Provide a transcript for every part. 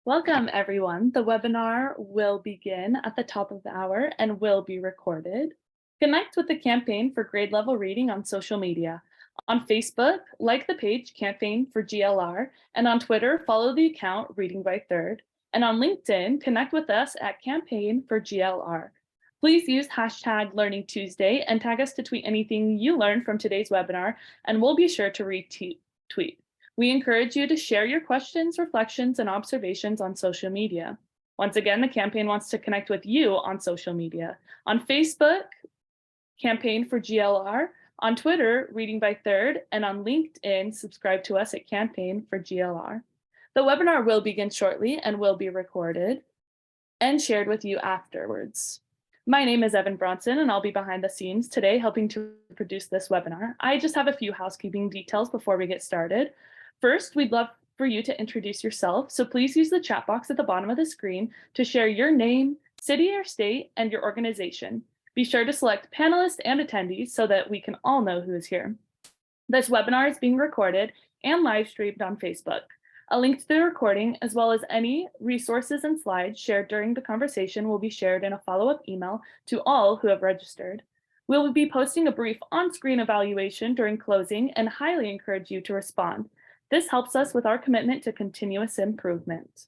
Welcome, everyone. The webinar will begin at the top of the hour and will be recorded. Connect with the campaign for grade level reading on social media. On Facebook, like the page Campaign for GLR, and on Twitter, follow the account Reading by Third. And on LinkedIn, connect with us at Campaign for GLR. Please use hashtag Learning Tuesday and tag us to tweet anything you learned from today's webinar, and we'll be sure to retweet. We encourage you to share your questions, reflections, and observations on social media. Once again, the campaign wants to connect with you on social media. On Facebook, Campaign for GLR, on Twitter, Reading by Third, and on LinkedIn, subscribe to us at Campaign for GLR. The webinar will begin shortly and will be recorded and shared with you afterwards. My name is Evan Bronson, and I'll be behind the scenes today helping to produce this webinar. I just have a few housekeeping details before we get started. First, we'd love for you to introduce yourself, so please use the chat box at the bottom of the screen to share your name, city or state, and your organization. Be sure to select panelists and attendees so that we can all know who is here. This webinar is being recorded and live streamed on Facebook. A link to the recording, as well as any resources and slides shared during the conversation, will be shared in a follow-up email to all who have registered. We will be posting a brief on-screen evaluation during closing and highly encourage you to respond. This helps us with our commitment to continuous improvement.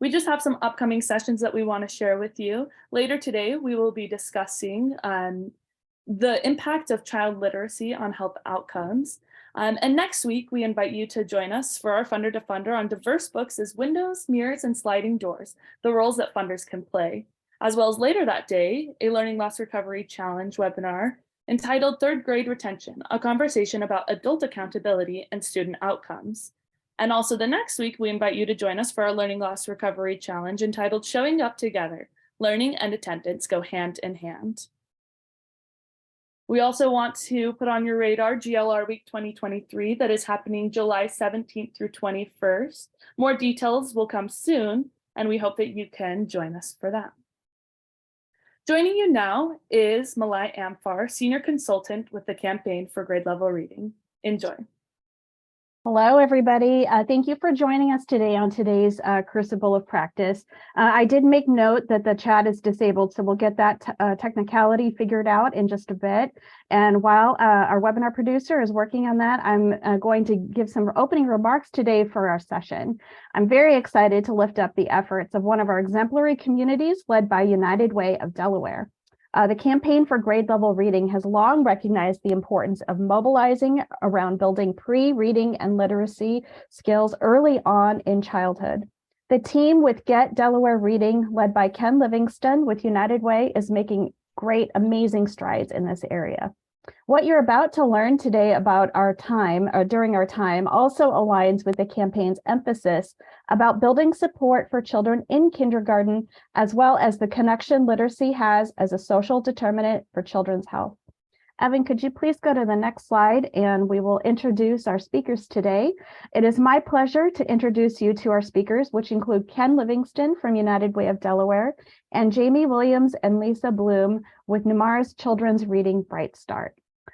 We just have some upcoming sessions that we want to share with you. Later today, we will be discussing the impact of child literacy on health outcomes. And next week, we invite you to join us for our Funder to Funder on diverse books as windows, mirrors, and sliding doors, the roles that funders can play. As well as later that day, a Learning Loss Recovery Challenge webinar entitled Third Grade Retention, a conversation about adult accountability and student outcomes. And also the next week, we invite you to join us for our Learning Loss Recovery Challenge entitled Showing Up Together, Learning and Attendance Go Hand in Hand. We also want to put on your radar GLR Week 2023 that is happening July 17th through 21st. More details will come soon, and we hope that you can join us for that. Joining you now is Malai Amfar, Senior Consultant with the Campaign for Grade Level Reading. Enjoy. Hello, everybody. Thank you for joining us today on today's Crucible of Practice. I did make note that the chat is disabled, so we'll get that technicality figured out in just a bit. And while our webinar producer is working on that, I'm going to give some opening remarks today for our session. I'm very excited to lift up the efforts of one of our exemplary communities led by United Way of Delaware. The Campaign for Grade Level Reading has long recognized the importance of mobilizing around building pre-reading and literacy skills early on in childhood. The team with Get Delaware Reading, led by Ken Livingston with United Way, is making great, amazing strides in this area. What you're about to learn today about our time, or during our time, also aligns with the campaign's emphasis about building support for children in kindergarten, as well as the connection literacy has as a social determinant for children's health. Evan, could you please go to the next slide and we will introduce our speakers today. It is my pleasure to introduce you to our speakers, which include Ken Livingston from United Way of Delaware and Jamie Williams and Lisa Bloom with Nemours Children's Reading BrightStart.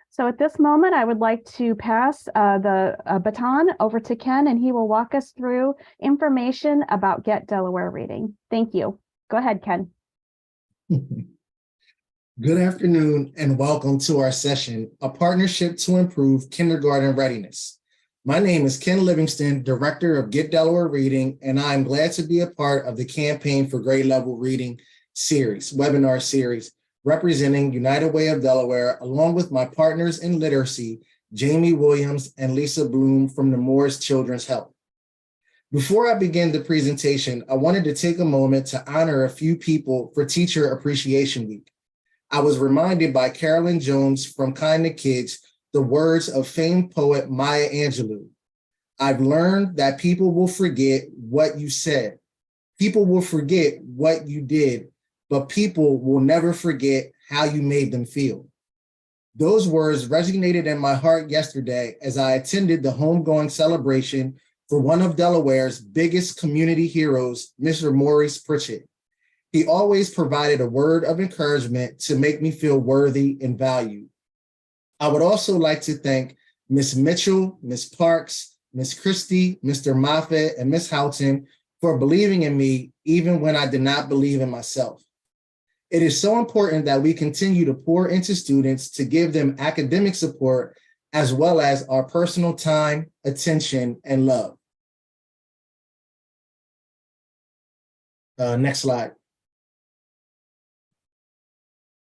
So at this moment, I would like to pass the baton over to Ken, and he will walk us through information about Get Delaware Reading. Thank you. Go ahead, Ken. Good afternoon and welcome to our session, a partnership to improve kindergarten readiness. My name is Ken Livingston, Director of Get Delaware Reading, and I'm glad to be a part of the Campaign for Grade Level Reading webinar series, representing United Way of Delaware, along with my partners in literacy, Jamie Williams and Lisa Bloom from Nemours Children's Health. Before I begin the presentation, I wanted to take a moment to honor a few people for Teacher Appreciation Week. I was reminded by Carolyn Jones from Kind to Kids the words of famed poet Maya Angelou. I've learned that people will forget what you said. People will forget what you did, but people will never forget how you made them feel. Those words resonated in my heart yesterday as I attended the homegoing celebration for one of Delaware's biggest community heroes, Mr. Maurice Pritchett. He always provided a word of encouragement to make me feel worthy and valued. I would also like to thank Ms. Mitchell, Ms. Parks, Ms. Christie, Mr. Moffitt, and Ms. Houghton for believing in me even when I did not believe in myself. It is so important that we continue to pour into students to give them academic support as well as our personal time, attention, and love. Next slide.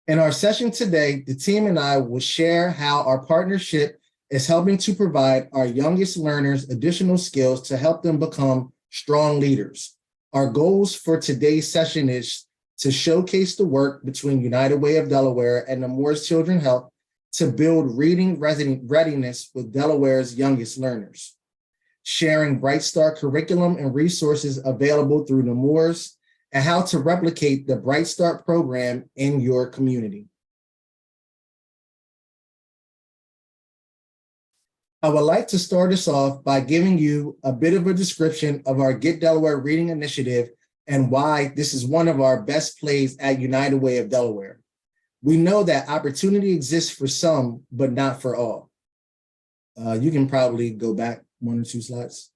In our session today, the team and I will share how our partnership is helping to provide our youngest learners additional skills to help them become strong leaders. Our goals for today's session is to showcase the work between United Way of Delaware and Nemours Children's Health to build reading readiness with Delaware's youngest learners, sharing BrightStart curriculum and resources available through Nemours, and how to replicate the BrightStart program in your community. I would like to start us off by giving you a bit of a description of our Get Delaware Reading Initiative and why this is one of our best plays at United Way of Delaware. We know that opportunity exists for some, but not for all. You can probably go back 1 or 2 slides.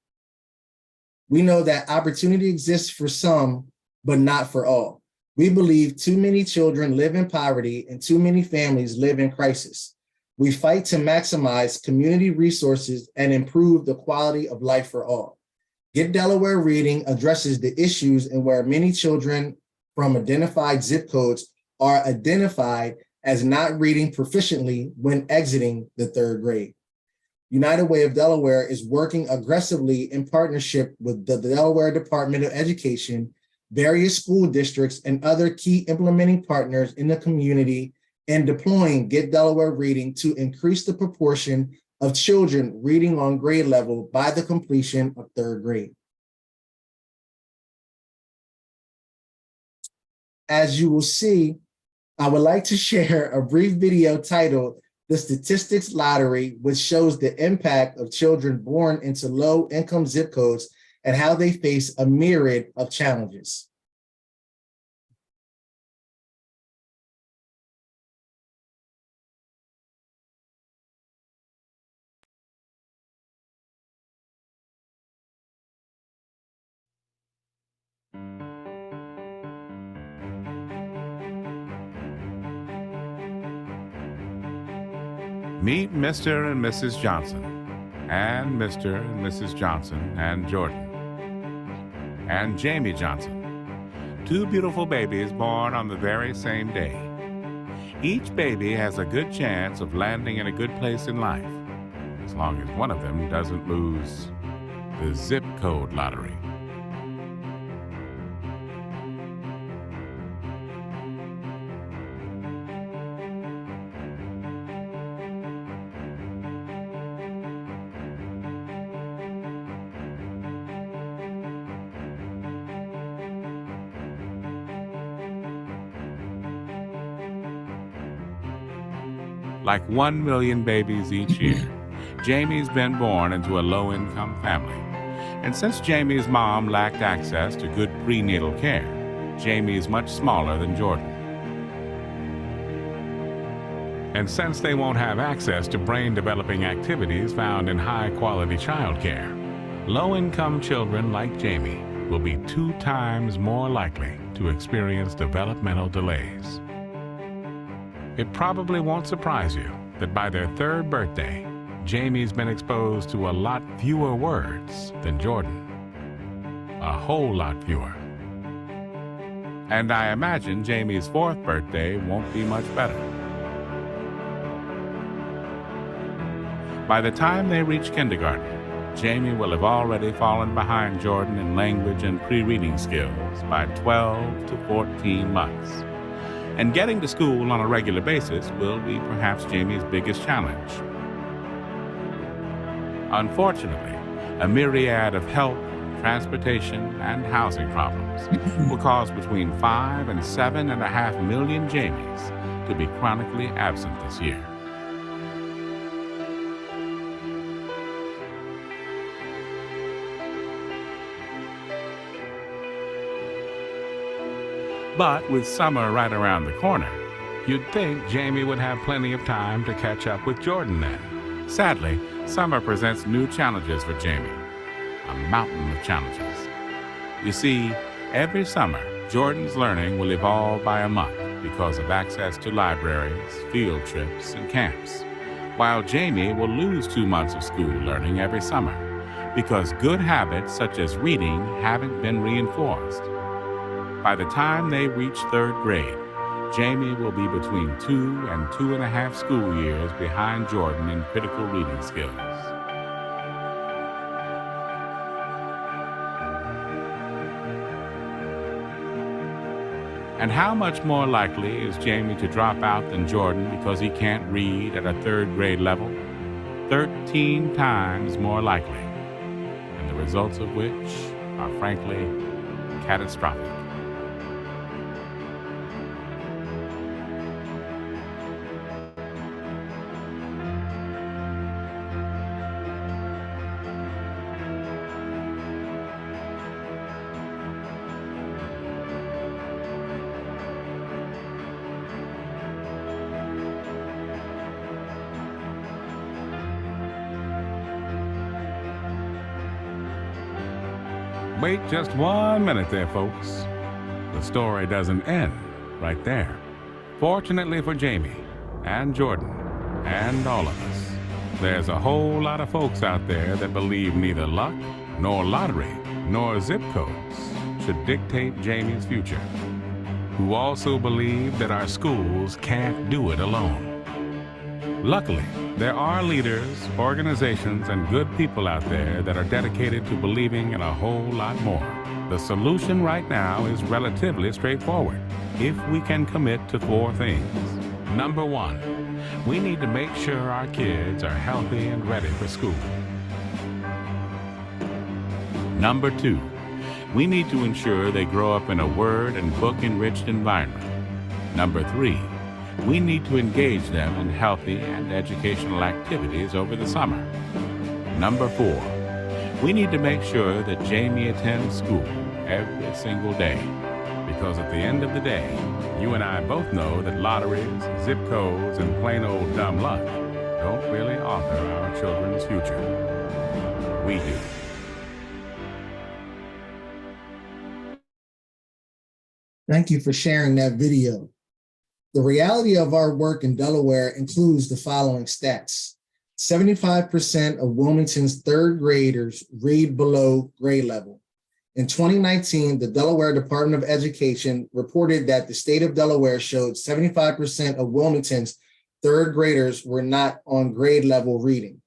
We know that opportunity exists for some, but not for all. We believe too many children live in poverty and too many families live in crisis. We fight to maximize community resources and improve the quality of life for all. Get Delaware Reading addresses the issues in where many children from identified zip codes are identified as not reading proficiently when exiting the 3rd grade. United Way of Delaware is working aggressively in partnership with the Delaware Department of Education, various school districts, and other key implementing partners in the community and deploying Get Delaware Reading to increase the proportion of children reading on grade level by the completion of 3rd grade. As you will see, I would like to share a brief video titled The Statistics Lottery, which shows the impact of children born into low-income zip codes and how they face a myriad of challenges. Meet Mr. and Mrs. Johnson, and Mr. and Mrs. Johnson and Jordan, and Jamie Johnson, 2 beautiful babies born on the very same day. Each baby has a good chance of landing in a good place in life, as long as one of them doesn't lose the zip code lottery. Like 1 million babies each year, Jamie's been born into a low-income family. And since Jamie's mom lacked access to good prenatal care, Jamie is much smaller than Jordan. And since they won't have access to brain-developing activities found in high-quality childcare, low-income children like Jamie will be 2 times more likely to experience developmental delays. It probably won't surprise you that by their 3rd birthday, Jamie's been exposed to a lot fewer words than Jordan. A whole lot fewer. And I imagine Jamie's 4th birthday won't be much better. By the time they reach kindergarten, Jamie will have already fallen behind Jordan in language and pre-reading skills by 12 to 14 months. And getting to school on a regular basis will be perhaps Jamie's biggest challenge. Unfortunately, a myriad of health, transportation, and housing problems will cause between 5 and 7.5 million Jamies to be chronically absent this year. But with summer right around the corner, you'd think Jamie would have plenty of time to catch up with Jordan then. Sadly, summer presents new challenges for Jamie. A mountain of challenges. You see, every summer, Jordan's learning will evolve by a month because of access to libraries, field trips, and camps, while Jamie will lose 2 months of school learning every summer because good habits such as reading haven't been reinforced. By the time they reach 3rd grade, Jamie will be between 2 and 2.5 school years behind Jordan in critical reading skills. And how much more likely is Jamie to drop out than Jordan because he can't read at a 3rd grade level? 13 times more likely, and the results of which are frankly catastrophic. Wait just 1 minute there, folks. The story doesn't end right there. Fortunately for Jamie and Jordan and all of us, there's a whole lot of folks out there that believe neither luck, nor lottery, nor zip codes should dictate Jamie's future, who also believe that our schools can't do it alone. Luckily, there are leaders, organizations, and good people out there that are dedicated to believing in a whole lot more. The solution right now is relatively straightforward if we can commit to 4 things. Number 1, we need to make sure our kids are healthy and ready for school. Number 2, we need to ensure they grow up in a word and book-enriched environment. Number 3, we need to engage them in healthy and educational activities over the summer. Number 4, we need to make sure that Jamie attends school every single day, because at the end of the day, you and I both know that lotteries, zip codes, and plain old dumb luck don't really author our children's future. We do. Thank you for sharing that video. The reality of our work in Delaware includes the following stats. 75% of Wilmington's 3rd graders read below grade level. In 2019, the Delaware Department of Education reported that the state of Delaware showed 75% of Wilmington's 3rd graders were not on grade level reading.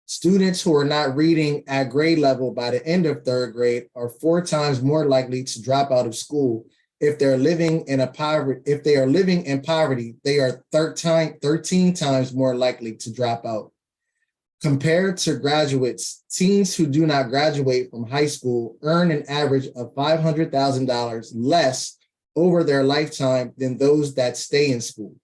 Students who are not reading at grade level by the end of 3rd grade are 4 times more likely to drop out of school. If they are living in poverty, they are 13 times more likely to drop out. Compared to graduates, teens who do not graduate from high school earn an average of $500,000 less over their lifetime than those that stay in school.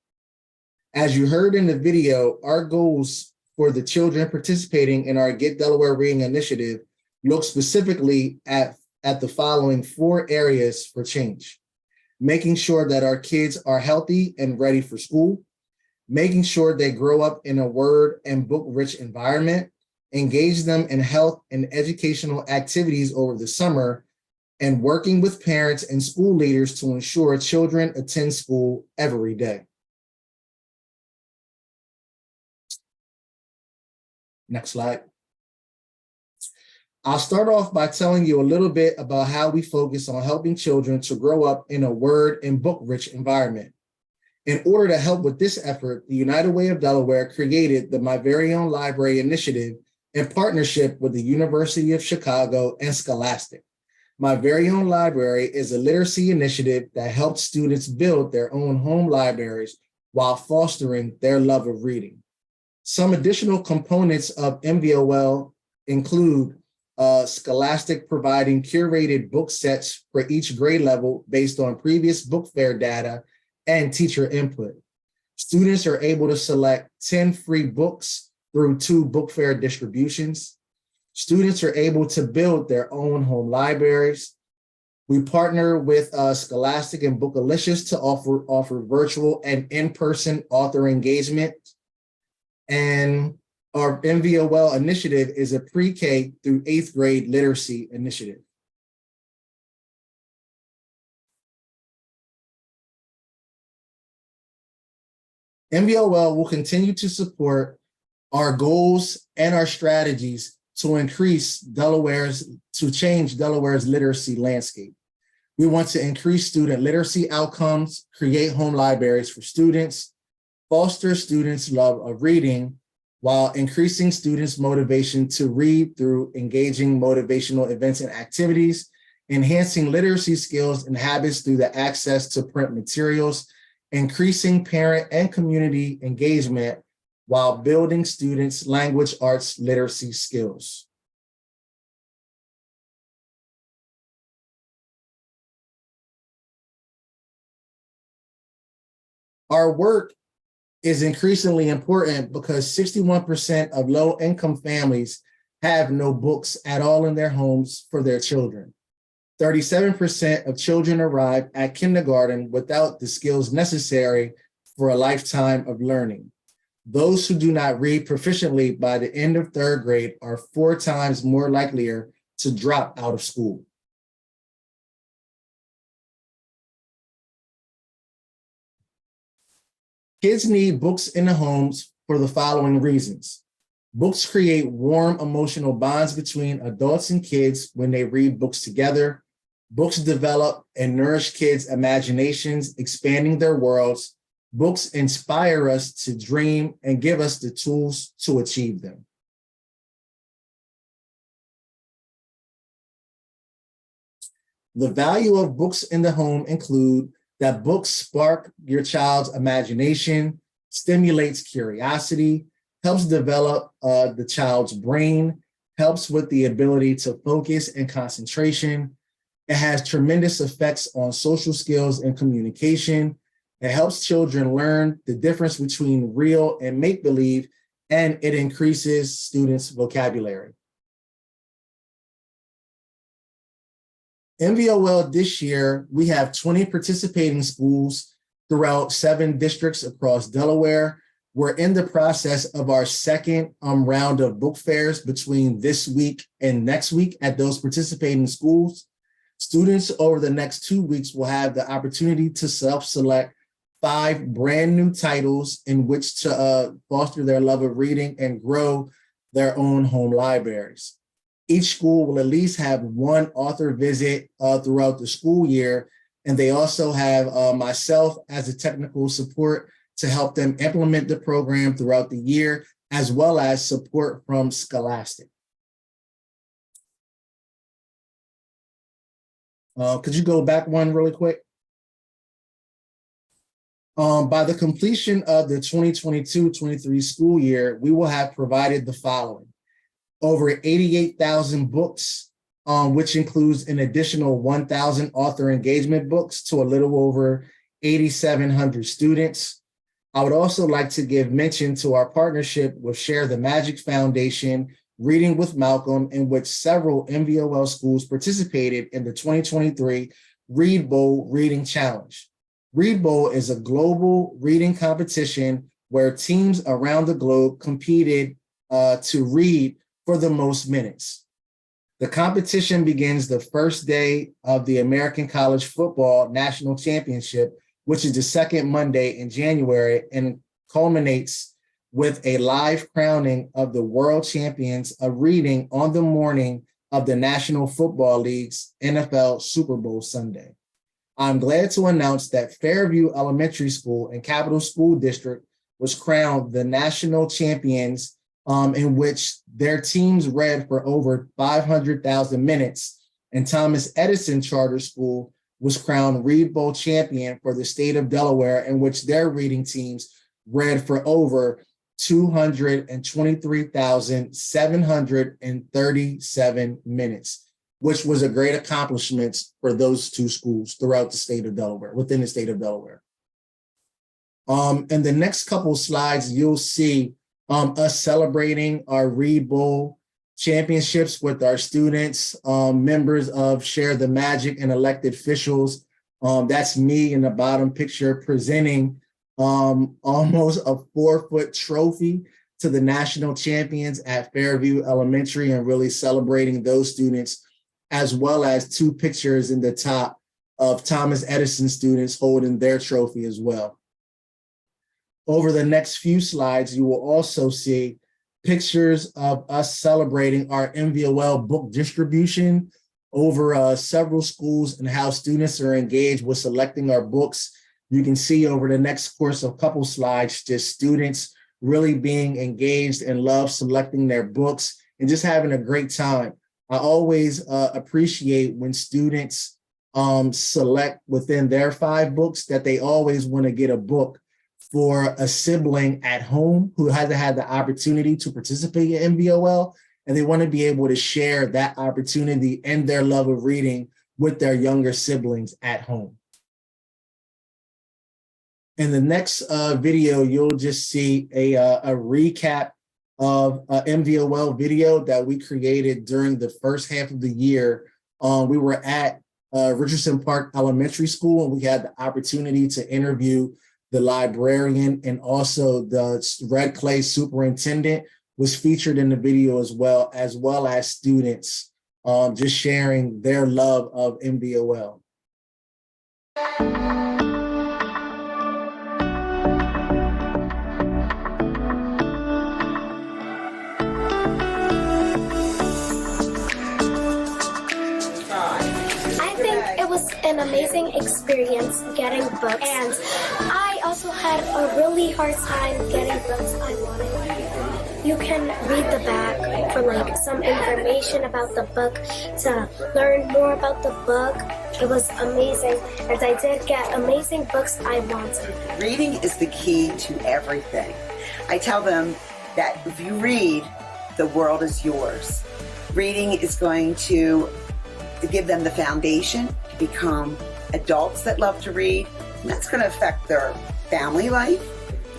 As you heard in the video, our goals for the children participating in our Get Delaware Reading initiative look specifically at the following 4 areas for change. Making sure that our kids are healthy and ready for school, making sure they grow up in a word and book-rich environment, engage them in health and educational activities over the summer, and working with parents and school leaders to ensure children attend school every day. Next slide. I'll start off by telling you a little bit about how we focus on helping children to grow up in a word and book-rich environment. In order to help with this effort, the United Way of Delaware created the My Very Own Library initiative in partnership with the University of Chicago and Scholastic. My Very Own Library is a literacy initiative that helps students build their own home libraries while fostering their love of reading. Some additional components of MVOL include Scholastic providing curated book sets for each grade level based on previous book fair data and teacher input. Students are able to select 10 free books through 2 book fair distributions. Students are able to build their own home libraries. We partner with Scholastic and Bookalicious to offer virtual and in-person author engagement. And our MVOL initiative is a pre-K through 8th grade literacy initiative. MVOL will continue to support our goals and our strategies to change Delaware's literacy landscape. We want to increase student literacy outcomes, create home libraries for students, foster students' love of reading, while increasing students' motivation to read through engaging motivational events and activities, enhancing literacy skills and habits through the access to print materials, increasing parent and community engagement, while building students' language arts literacy skills. Our work is increasingly important because 61% of low-income families have no books at all in their homes for their children. 37% of children arrive at kindergarten without the skills necessary for a lifetime of learning. Those who do not read proficiently by the end of third grade are 4 times more likelier to drop out of school. Kids need books in the homes for the following reasons. Books create warm emotional bonds between adults and kids when they read books together. Books develop and nourish kids' imaginations, expanding their worlds. Books inspire us to dream and give us the tools to achieve them. The value of books in the home include that books spark your child's imagination, stimulates curiosity, helps develop the child's brain, helps with the ability to focus and concentration. It has tremendous effects on social skills and communication. It helps children learn the difference between real and make-believe, and it increases students' vocabulary. MVOL this year, we have 20 participating schools throughout 7 districts across Delaware. We're in the process of our second round of book fairs between this week and next week at those participating schools. Students over the next 2 weeks will have the opportunity to self-select 5 brand new titles in which to foster their love of reading and grow their own home libraries. Each school will at least have 1 author visit throughout the school year, and they also have myself as a technical support to help them implement the program throughout the year, as well as support from Scholastic. Could you go back one really quick? By the completion of the 2022-23 school year, we will have provided the following. Over 88,000 books, which includes an additional 1,000 author engagement books to a little over 8,700 students. I would also like to give mention to our partnership with Share the Magic Foundation, Reading with Malcolm, in which several MVOL schools participated in the 2023 Read Bowl Reading Challenge. Read Bowl is a global reading competition where teams around the globe competed to read for the most minutes. The competition begins the first day of the American College Football National Championship, which is the second Monday in January, and culminates with a live crowning of the world champions of reading on the morning of the National Football League's NFL Super Bowl Sunday. I'm glad to announce that Fairview Elementary School and Capital School District was crowned the national champions, in which their teams read for over 500,000 minutes, and Thomas Edison Charter School was crowned Read Bowl champion for the state of Delaware, in which their reading teams read for over 223,737 minutes, which was a great accomplishment for those 2 schools throughout the state of Delaware, within the state of Delaware. In the next couple slides, you'll see us celebrating our Read Bowl championships with our students, members of Share the Magic, and elected officials. That's me in the bottom picture presenting almost a 4-foot trophy to the national champions at Fairview Elementary, and really celebrating those students, as well as 2 pictures in the top of Thomas Edison students holding their trophy as well. Over the next few slides, you will also see pictures of us celebrating our MVOL book distribution over several schools and how students are engaged with selecting our books. You can see over the next course of a couple slides, just students really being engaged and love selecting their books and just having a great time. I always appreciate when students select within their 5 books that they always want to get a book for a sibling at home who hasn't had the opportunity to participate in MVOL, and they want to be able to share that opportunity and their love of reading with their younger siblings at home. In the next video, you'll just see a recap of an MVOL video that we created during the first half of the year. We were at Richardson Park Elementary School, and we had the opportunity to interview the librarian, and also the Red Clay superintendent was featured in the video as well as students just sharing their love of MVOL. An amazing experience getting books, and I also had a really hard time getting books I wanted. You can read the back for like some information about the book, to learn more about the book. It was amazing, and I did get amazing books I wanted. Reading is the key to everything. I tell them that if you read, the world is yours. Reading is going to give them the foundation to become adults that love to read, and that's going to affect their family life,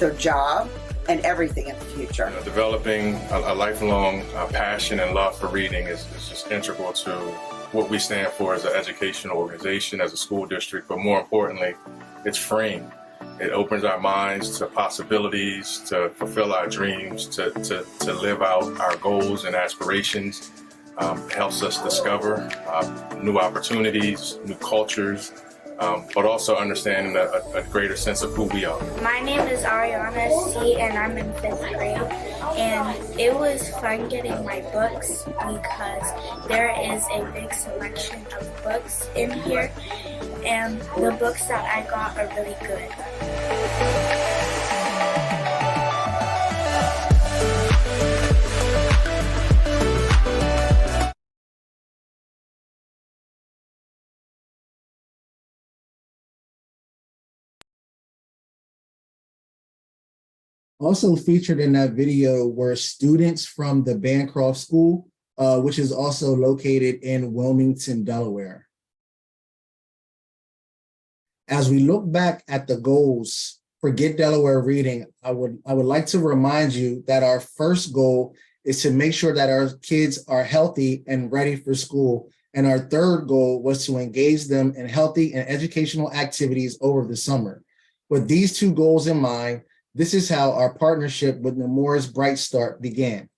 their job, and everything in the future. Developing a lifelong passion and love for reading is just integral to what we stand for as an educational organization, as a school district, but more importantly, it's freeing. It opens our minds to possibilities, to fulfill our dreams, to live out our goals and aspirations. Helps us discover new opportunities, new cultures, but also understanding a greater sense of who we are. My name is Ariana C, and I'm in 5th grade. And it was fun getting my books because there is a big selection of books in here, and the books that I got are really good. Also featured in that video were students from the Bancroft School, which is also located in Wilmington, Delaware. As we look back at the goals for Get Delaware Reading, I would like to remind you that our first goal is to make sure that our kids are healthy and ready for school. And our third goal was to engage them in healthy and educational activities over the summer. With these 2 goals in mind, this is how our partnership with Nemours BrightStart began.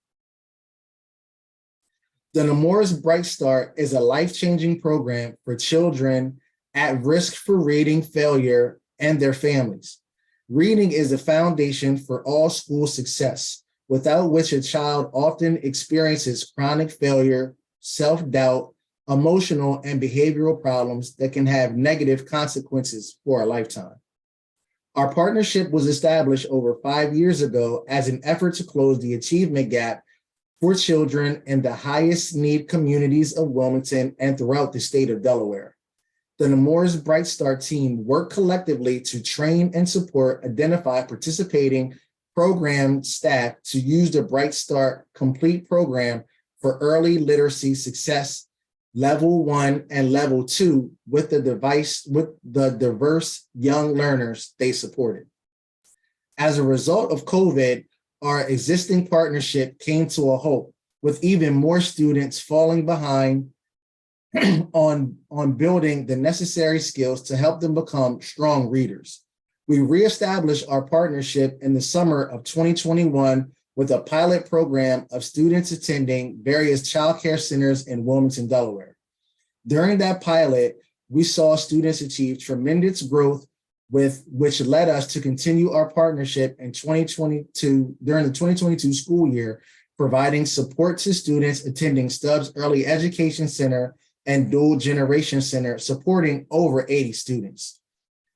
The Nemours BrightStart is a life-changing program for children at risk for reading failure and their families. Reading is the foundation for all school success, without which a child often experiences chronic failure, self-doubt, emotional and behavioral problems that can have negative consequences for a lifetime. Our partnership was established over 5 years ago as an effort to close the achievement gap for children in the highest need communities of Wilmington and throughout the state of Delaware. The Nemours BrightStart team worked collectively to train and support identify participating program staff to use the BrightStart Complete program for early literacy success Level 1 and Level 2 with the diverse young learners they supported. As a result of COVID, our existing partnership came to a halt, with even more students falling behind on building the necessary skills to help them become strong readers. We reestablished our partnership in the summer of 2021 with a pilot program of students attending various child care centers in Wilmington, Delaware. During that pilot, we saw students achieve tremendous growth which led us to continue our partnership in 2022 during the 2022 school year, providing support to students attending Stubbs Early Education Center and Dual Generation Center, supporting over 80 students.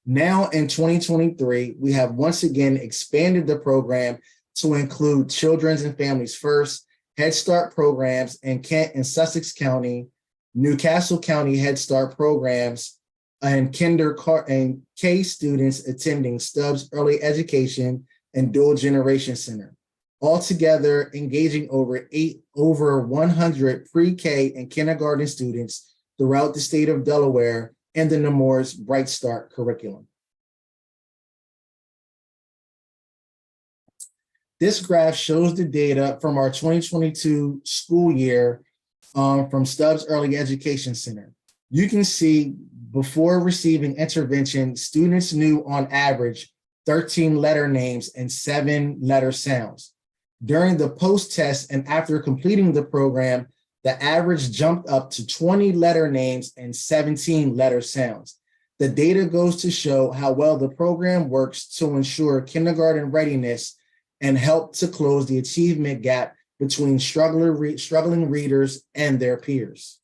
Now in 2023, we have once again expanded the program to include Children's and Families First, Head Start programs in Kent and Sussex County, Newcastle County Head Start programs, and K students attending Stubbs Early Education and Dual Generation Center. Altogether, engaging over 100 pre-K and kindergarten students throughout the state of Delaware in the Nemours BrightStart curriculum. This graph shows the data from our 2022 school year from Stubbs Early Education Center. You can see before receiving intervention, students knew on average 13 letter names and 7 letter sounds. During the post-test and after completing the program, the average jumped up to 20 letter names and 17 letter sounds. The data goes to show how well the program works to ensure kindergarten readiness and help to close the achievement gap between struggling readers and their peers.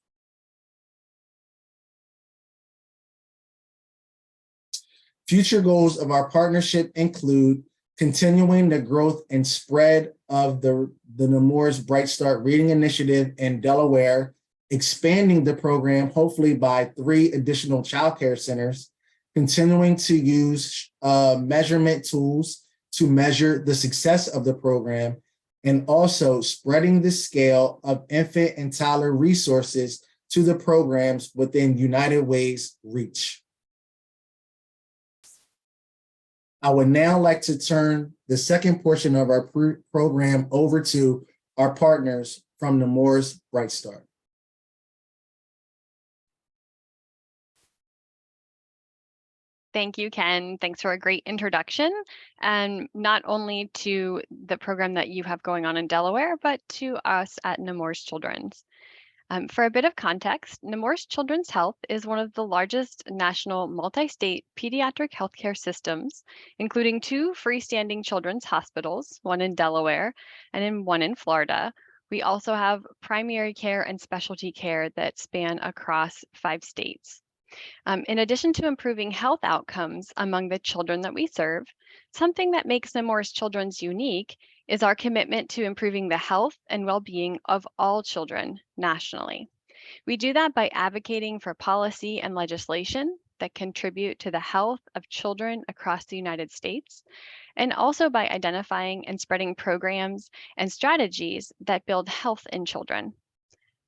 Future goals of our partnership include continuing the growth and spread of the Nemours BrightStart Reading Initiative in Delaware, expanding the program hopefully by 3 additional childcare centers, continuing to use measurement tools to measure the success of the program, and also spreading the scale of infant and toddler resources to the programs within United Way's reach. I would now like to turn the second portion of our program over to our partners from Nemours BrightStart. Thank you, Ken. Thanks for a great introduction, and not only to the program that you have going on in Delaware, but to us at Nemours Children's. For a bit of context, Nemours Children's Health is one of the largest national multi-state pediatric healthcare systems, including 2 freestanding children's hospitals, one in Delaware and one in Florida. We also have primary care and specialty care that span across 5 states. In addition to improving health outcomes among the children that we serve, something that makes Nemours Children's unique is our commitment to improving the health and well-being of all children nationally. We do that by advocating for policy and legislation that contribute to the health of children across the United States, and also by identifying and spreading programs and strategies that build health in children.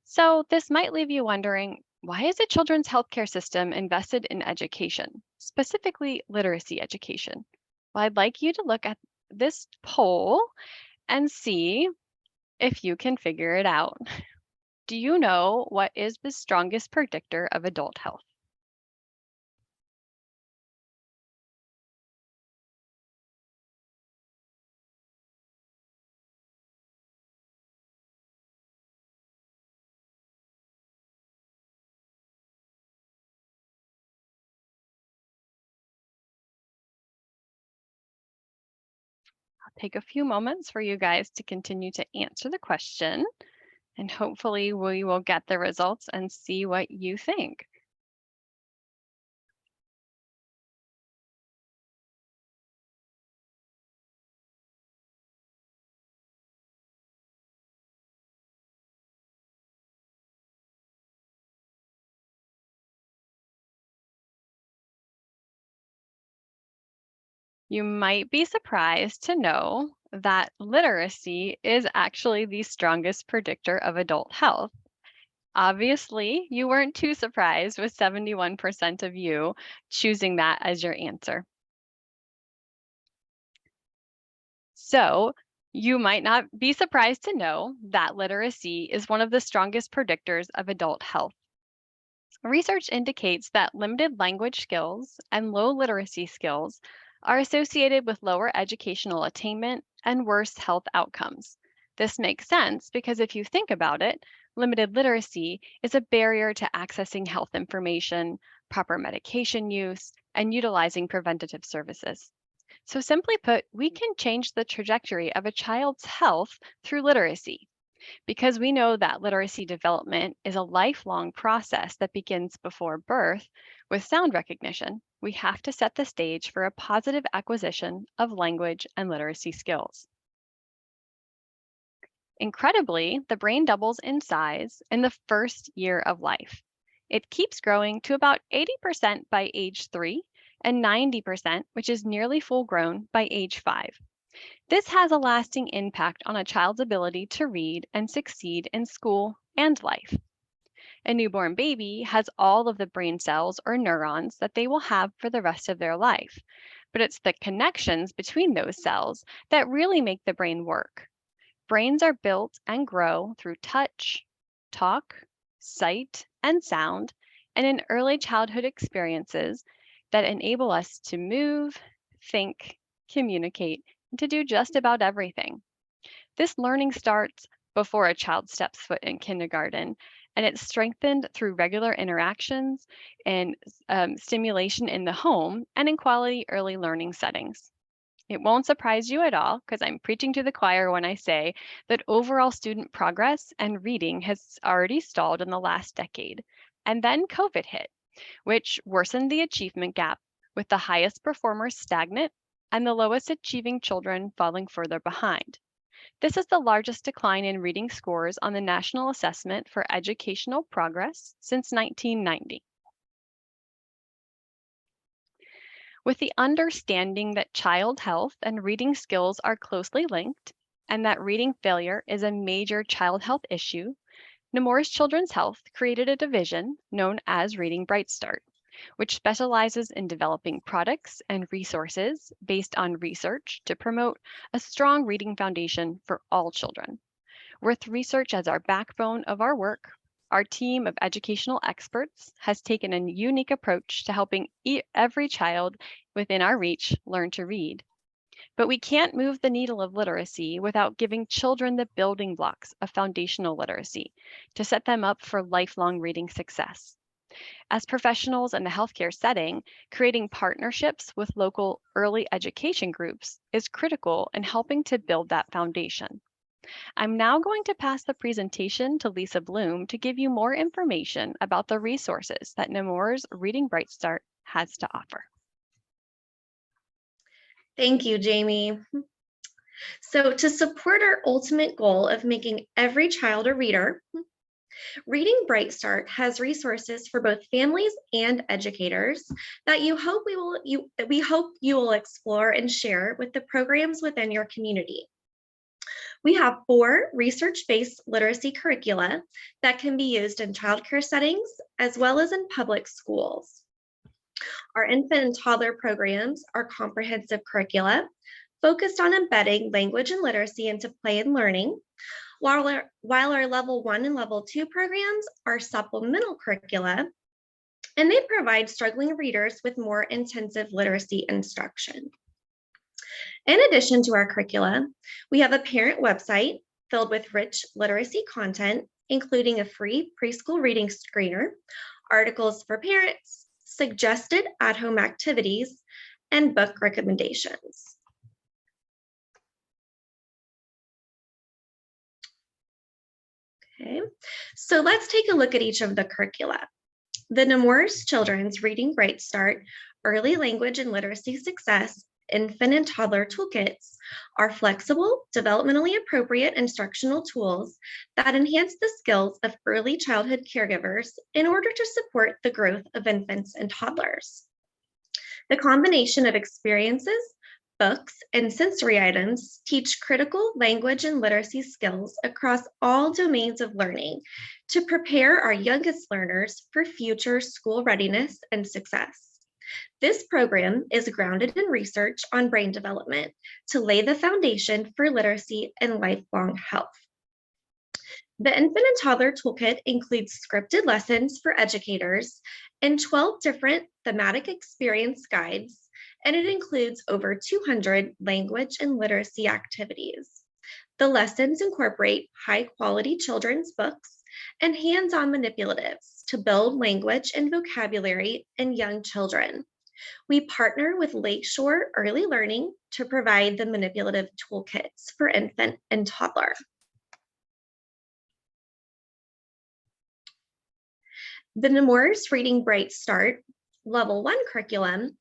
So this might leave you wondering, why is the children's healthcare system invested in education, specifically literacy education? Well, I'd like you to look at this poll and see if you can figure it out. Do you know what is the strongest predictor of adult health? Take a few moments for you guys to continue to answer the question, and hopefully we will get the results and see what you think. You might be surprised to know that literacy is actually the strongest predictor of adult health. Obviously, you weren't too surprised with 71% of you choosing that as your answer. So you might not be surprised to know that literacy is one of the strongest predictors of adult health. Research indicates that limited language skills and low literacy skills are associated with lower educational attainment and worse health outcomes. This makes sense because if you think about it, limited literacy is a barrier to accessing health information, proper medication use, and utilizing preventative services. So simply put, we can change the trajectory of a child's health through literacy, because we know that literacy development is a lifelong process that begins before birth. With sound recognition, we have to set the stage for a positive acquisition of language and literacy skills. Incredibly, the brain doubles in size in the first year of life. It keeps growing to about 80% by age 3 and 90%, which is nearly full grown, by age 5. This has a lasting impact on a child's ability to read and succeed in school and life. A newborn baby has all of the brain cells or neurons that they will have for the rest of their life, but it's the connections between those cells that really make the brain work. Brains are built and grow through touch, talk, sight, and sound, and in early childhood experiences that enable us to move, think, communicate, and to do just about everything. This learning starts before a child steps foot in kindergarten, and it's strengthened through regular interactions and stimulation in the home and in quality early learning settings. It won't surprise you at all, because I'm preaching to the choir when I say that overall student progress and reading has already stalled in the last decade. And then COVID hit, which worsened the achievement gap, with the highest performers stagnant and the lowest achieving children falling further behind. This is the largest decline in reading scores on the National Assessment for Educational Progress since 1990. With the understanding that child health and reading skills are closely linked, and that reading failure is a major child health issue, Nemours Children's Health created a division known as Reading BrightStart, which specializes in developing products and resources based on research to promote a strong reading foundation for all children. With research as our backbone of our work, our team of educational experts has taken a unique approach to helping every child within our reach learn to read. But we can't move the needle of literacy without giving children the building blocks of foundational literacy to set them up for lifelong reading success. As professionals in the healthcare setting, creating partnerships with local early education groups is critical in helping to build that foundation. I'm now going to pass the presentation to Lisa Bloom to give you more information about the resources that Nemours Reading BrightStart has to offer. Thank you, Jamie. So to support our ultimate goal of making every child a reader, Reading BrightStart has resources for both families and educators that we hope you will explore and share with the programs within your community. We have 4 research-based literacy curricula that can be used in childcare settings as well as in public schools. Our infant and toddler programs are comprehensive curricula focused on embedding language and literacy into play and learning, while our level 1 and level 2 programs are supplemental curricula, and they provide struggling readers with more intensive literacy instruction. In addition to our curricula, we have a parent website filled with rich literacy content, including a free preschool reading screener, articles for parents, suggested at-home activities, and book recommendations. Okay, so let's take a look at each of the curricula. The Nemours Children's Reading BrightStart Early Language and Literacy Success Infant and Toddler Toolkits are flexible, developmentally appropriate instructional tools that enhance the skills of early childhood caregivers in order to support the growth of infants and toddlers. The combination of experiences, books, and sensory items teach critical language and literacy skills across all domains of learning to prepare our youngest learners for future school readiness and success. This program is grounded in research on brain development to lay the foundation for literacy and lifelong health. The Infant and Toddler Toolkit includes scripted lessons for educators and 12 different thematic experience guides, and it includes over 200 language and literacy activities. The lessons incorporate high-quality children's books and hands-on manipulatives to build language and vocabulary in young children, We partner with Lakeshore Early Learning to provide the manipulative toolkits for infant and toddler. The Nemours Reading BrightStart Level 1 curriculum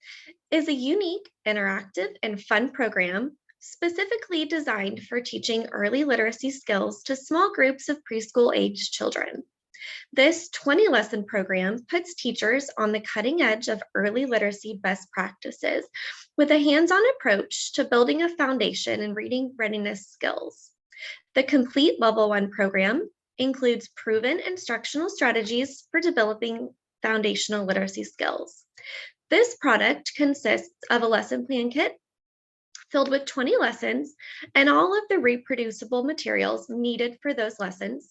is a unique, interactive, and fun program specifically designed for teaching early literacy skills to small groups of preschool-age children. This 20-lesson program puts teachers on the cutting edge of early literacy best practices with a hands-on approach to building a foundation in reading readiness skills. The complete Level 1 program includes proven instructional strategies for developing foundational literacy skills. This product consists of a lesson plan kit filled with 20 lessons and all of the reproducible materials needed for those lessons,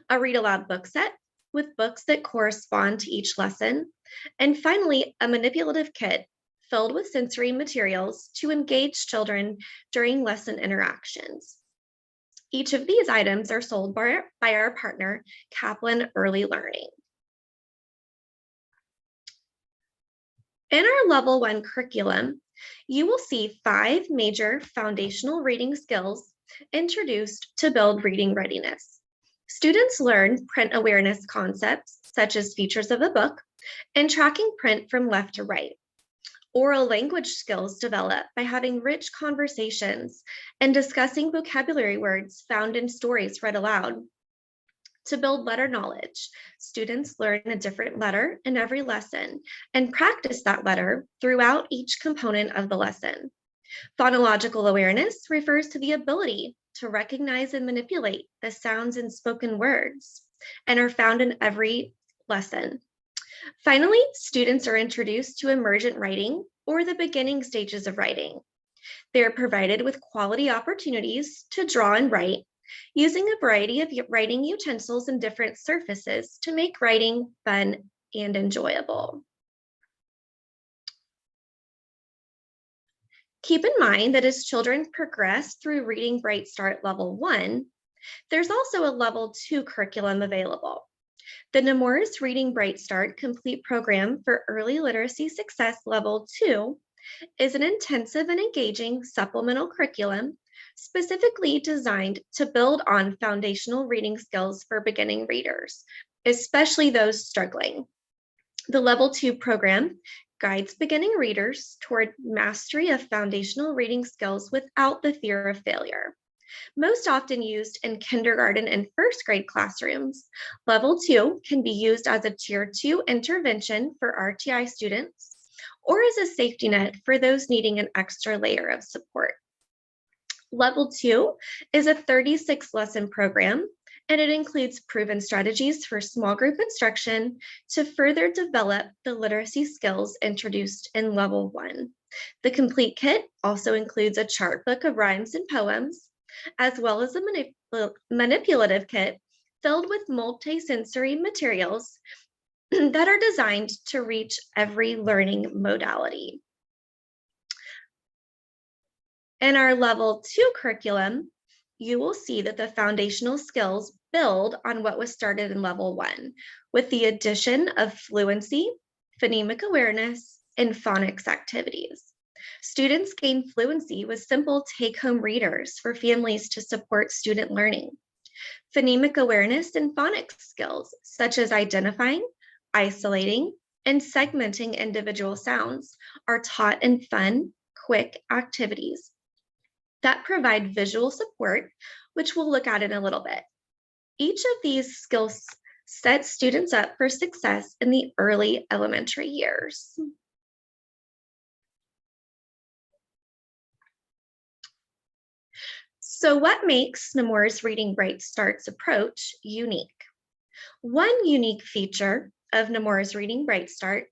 a read aloud book set with books that correspond to each lesson, and finally, a manipulative kit filled with sensory materials to engage children during lesson interactions. Each of these items are sold by our partner, Kaplan Early Learning. In our Level 1 curriculum, you will see 5 major foundational reading skills introduced to build reading readiness. Students learn print awareness concepts, such as features of a book, and tracking print from left to right. Oral language skills develop by having rich conversations and discussing vocabulary words found in stories read aloud. To build letter knowledge, students learn a different letter in every lesson and practice that letter throughout each component of the lesson. Phonological awareness refers to the ability to recognize and manipulate the sounds in spoken words and are found in every lesson. Finally, students are introduced to emergent writing or the beginning stages of writing. They are provided with quality opportunities to draw and write, using a variety of writing utensils and different surfaces to make writing fun and enjoyable. Keep in mind that as children progress through Reading BrightStart Level 1, there's also a Level 2 curriculum available. The Nemours Reading BrightStart Complete Program for Early Literacy Success Level 2 is an intensive and engaging supplemental curriculum specifically designed to build on foundational reading skills for beginning readers, especially those struggling. The Level 2 program guides beginning readers toward mastery of foundational reading skills without the fear of failure. Most often used in kindergarten and first grade classrooms, Level 2 can be used as a Tier 2 intervention for RTI students or as a safety net for those needing an extra layer of support. Level 2 is a 36-lesson program, and it includes proven strategies for small group instruction to further develop the literacy skills introduced in Level 1. The complete kit also includes a chart book of rhymes and poems, as well as a manipulative kit filled with multi-sensory materials that are designed to reach every learning modality. In our Level 2 curriculum, you will see that the foundational skills build on what was started in Level 1, with the addition of fluency, phonemic awareness, and phonics activities. Students gain fluency with simple take-home readers for families to support student learning. Phonemic awareness and phonics skills, such as identifying, isolating, and segmenting individual sounds, are taught in fun, quick activities that provide visual support, which we'll look at in a little bit. Each of these skills sets students up for success in the early elementary years. So what makes Nemours Reading BrightStart's approach unique? One unique feature of Nemours Reading BrightStart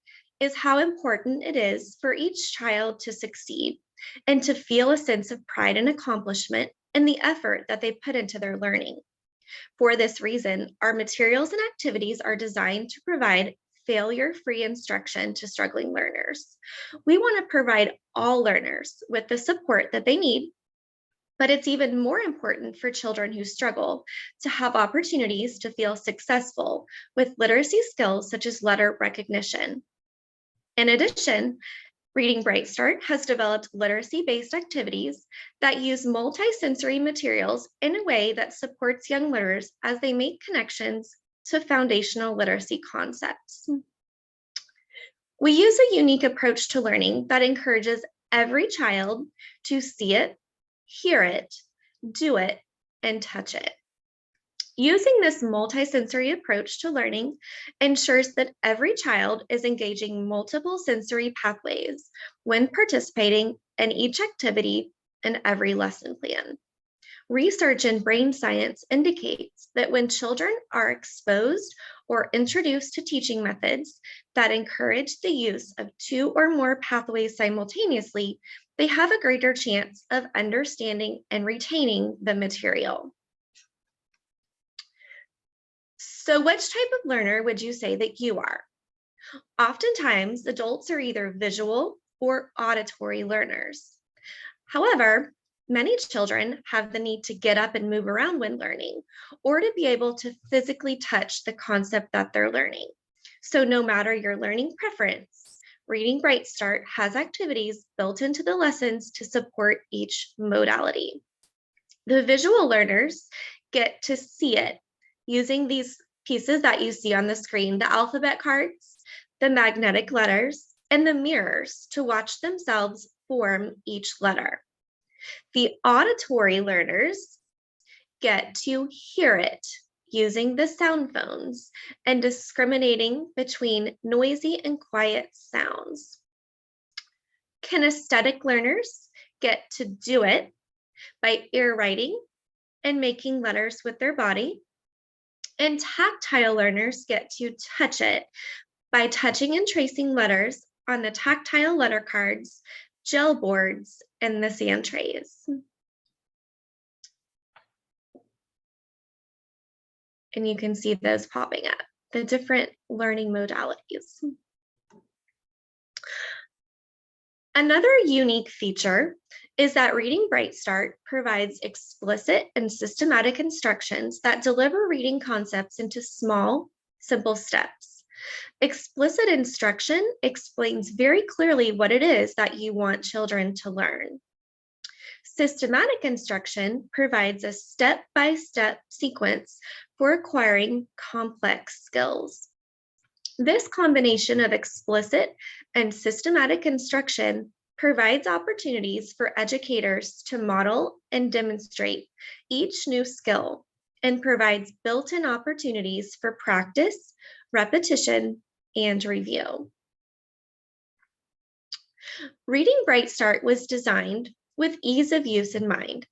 is how important it is for each child to succeed and to feel a sense of pride and accomplishment in the effort that they put into their learning. For this reason, our materials and activities are designed to provide failure-free instruction to struggling learners. We want to provide all learners with the support that they need, but it's even more important for children who struggle to have opportunities to feel successful with literacy skills such as letter recognition. In addition, Reading BrightStart has developed literacy-based activities that use multi-sensory materials in a way that supports young learners as they make connections to foundational literacy concepts. We use a unique approach to learning that encourages every child to see it, hear it, do it, and touch it. Using this multisensory approach to learning ensures that every child is engaging multiple sensory pathways when participating in each activity and every lesson plan. Research in brain science indicates that when children are exposed or introduced to teaching methods that encourage the use of 2 or more pathways simultaneously, they have a greater chance of understanding and retaining the material. So which type of learner would you say that you are? Oftentimes, adults are either visual or auditory learners. However, many children have the need to get up and move around when learning, or to be able to physically touch the concept that they're learning. So no matter your learning preference, Reading BrightStart has activities built into the lessons to support each modality. The visual learners get to see it using these pieces that you see on the screen, the alphabet cards, the magnetic letters, and the mirrors to watch themselves form each letter. The auditory learners get to hear it using the sound phones and discriminating between noisy and quiet sounds. Kinesthetic learners get to do it by ear writing and making letters with their body. And tactile learners get to touch it by touching and tracing letters on the tactile letter cards, gel boards, and the sand trays. And you can see those popping up, the different learning modalities. Another unique feature is that Reading BrightStart provides explicit and systematic instructions that deliver reading concepts into small, simple steps. Explicit instruction explains very clearly what it is that you want children to learn. Systematic instruction provides a step-by-step sequence for acquiring complex skills. This combination of explicit and systematic instruction provides opportunities for educators to model and demonstrate each new skill and provides built-in opportunities for practice, repetition, and review. Reading BrightStart was designed with ease of use in mind.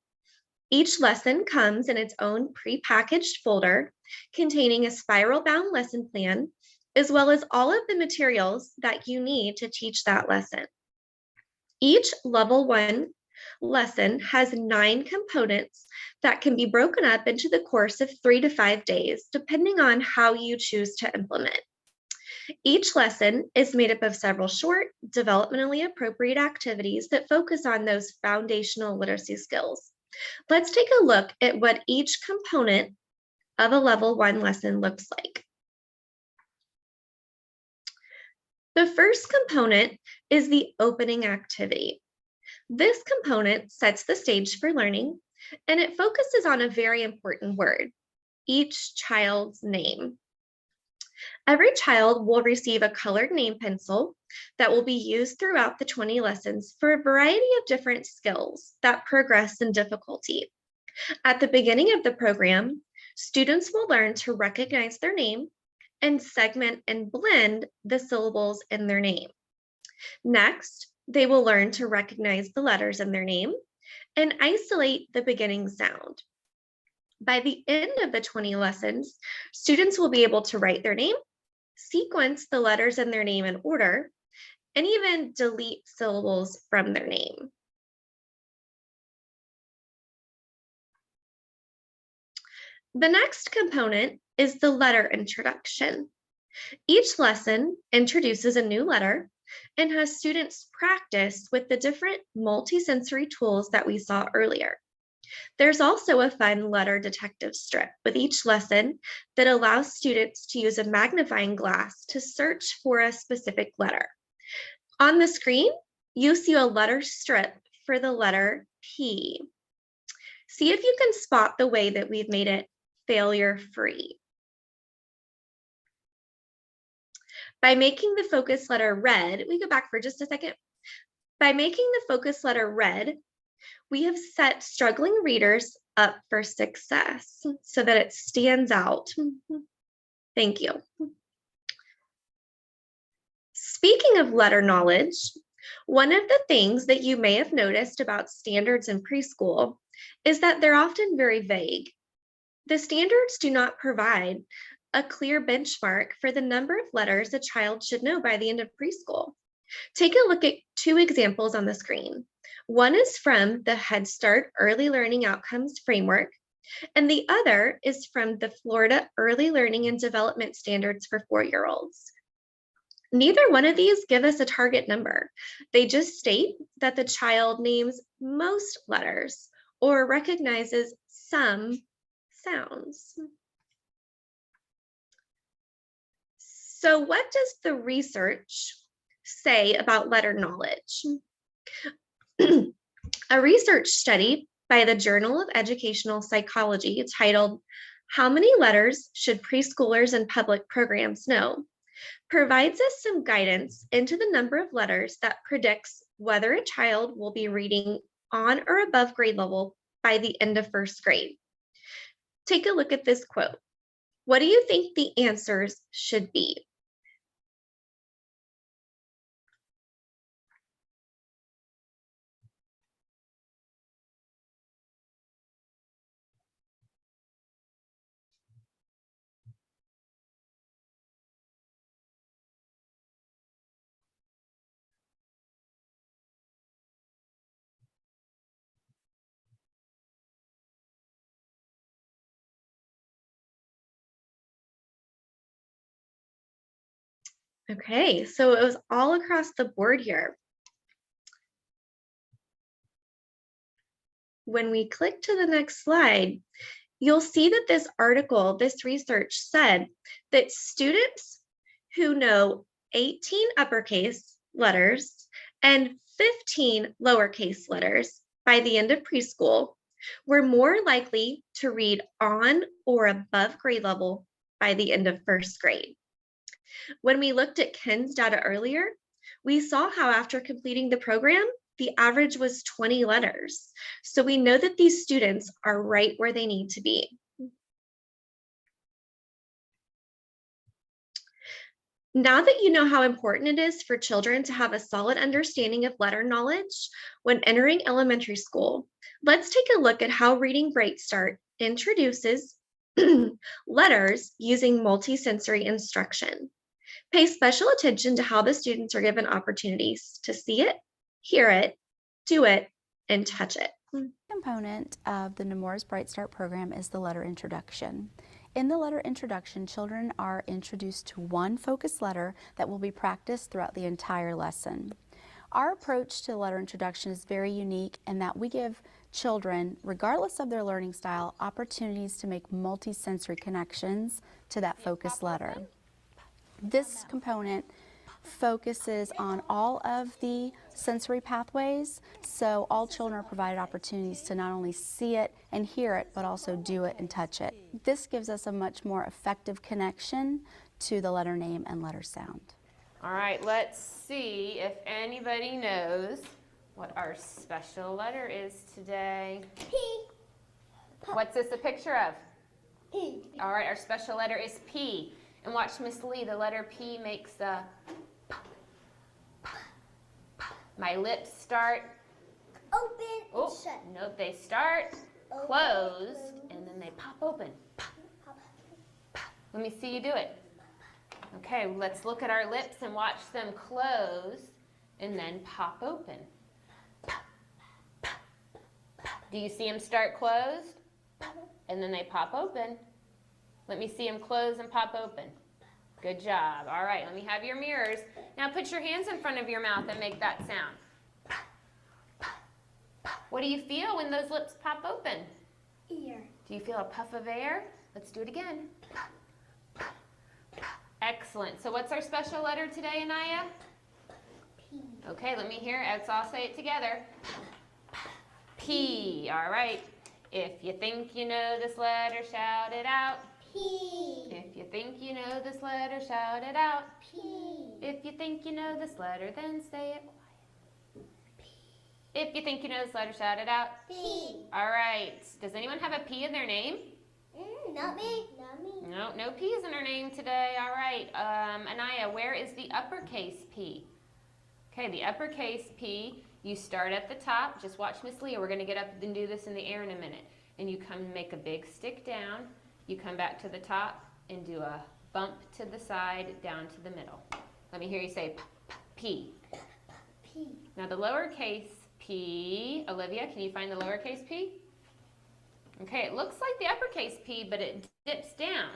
Each lesson comes in its own pre-packaged folder containing a spiral-bound lesson plan, as well as all of the materials that you need to teach that lesson. Each level 1 lesson has 9 components that can be broken up into the course of 3 to 5 days, depending on how you choose to implement. Each lesson is made up of several short, developmentally appropriate activities that focus on those foundational literacy skills. Let's take a look at what each component of a level 1 lesson looks like. The first component is the opening activity. This component sets the stage for learning, and it focuses on a very important word, each child's name. Every child will receive a colored name pencil that will be used throughout the 20 lessons for a variety of different skills that progress in difficulty. At the beginning of the program, students will learn to recognize their name and segment and blend the syllables in their name. Next, they will learn to recognize the letters in their name and isolate the beginning sound. By the end of the 20 lessons, students will be able to write their name, sequence the letters in their name in order, and even delete syllables from their name. The next component is the letter introduction. Each lesson introduces a new letter and has students practice with the different multisensory tools that we saw earlier. There's also a fun letter detective strip with each lesson that allows students to use a magnifying glass to search for a specific letter. On the screen, you see a letter strip for the letter P. See if you can spot the way that we've made it failure-free. By making the focus letter red, we go back for just a second. By making the focus letter red, we have set struggling readers up for success so that it stands out. Thank you. Speaking of letter knowledge, one of the things that you may have noticed about standards in preschool is that they're often very vague. The standards do not provide a clear benchmark for the number of letters a child should know by the end of preschool. Take a look at two examples on the screen. One is from the Head Start Early Learning Outcomes Framework, and the other is from the Florida Early Learning and Development Standards for 4-year-olds. Neither one of these give us a target number. They just state that the child names most letters or recognizes some sounds. So what does the research say about letter knowledge? A research study by the Journal of Educational Psychology titled "How Many Letters Should Preschoolers in Public Programs Know?" provides us some guidance into the number of letters that predicts whether a child will be reading on or above grade level by the end of first grade. Take a look at this quote. What do you think the answers should be? Okay, so it was all across the board here. When we click to the next slide, you'll see that this article, this research said that students who know 18 uppercase letters and 15 lowercase letters by the end of preschool were more likely to read on or above grade level by the end of first grade. When we looked at Ken's data earlier, we saw how after completing the program, the average was 20 letters. So we know that these students are right where they need to be. Now that you know how important it is for children to have a solid understanding of letter knowledge when entering elementary school, let's take a look at how Reading BrightStart introduces letters using multisensory instruction. Pay special attention to how the students are given opportunities to see it, hear it, do it, and touch it. Component of the Nemours BrightStart program is the letter introduction. In the letter introduction, children are introduced to one focus letter that will be practiced throughout the entire lesson. Our approach to letter introduction is very unique in that we give children, regardless of their learning style, opportunities to make multi-sensory connections to that focus letter. This component focuses on all of the sensory pathways, so all children are provided opportunities to not only see it and hear it, but also do it and touch it. This gives us a much more effective connection to the letter name and letter sound. All right, let's see if anybody knows what our special letter is today. P. What's this a picture of? P. All right, our special letter is P. And watch Miss Lee, the letter P makes the p, p, p. My lips start Open and shut. Nope, they start closed and then they pop open. P, p. Let me see you do it. Okay, let's look at our lips and watch them close and then pop open. P, p, p. Do you see them start closed and then they pop open? Let me see them close and pop open. Good job. All right, let me have your mirrors. Now put your hands in front of your mouth and make that sound. What do you feel when those lips pop open? Ear. Do you feel a puff of air? Let's do it again. Excellent. So what's our special letter today, Anaya? P. Okay, let me hear it. Let's all say it together. P. All right. If you think you know this letter, shout it out. P. If you think you know this letter, shout it out. P. If you think you know this letter, then say it quiet. P. If you think you know this letter, shout it out. P. All right. Does anyone have a P in their name? Not me. Not me. No, no P's in her name today. All right. Anaya, where is the uppercase P? Okay, the uppercase P, you start at the top. Just watch Miss Leah. We're going to get up and do this in the air in a minute. And you come and make a big stick down. You come back to the top and do a bump to the side, down to the middle. Let me hear you say P. P. Now the lowercase P, Olivia, can you find the lowercase P? Okay, it looks like the uppercase P, but it dips down.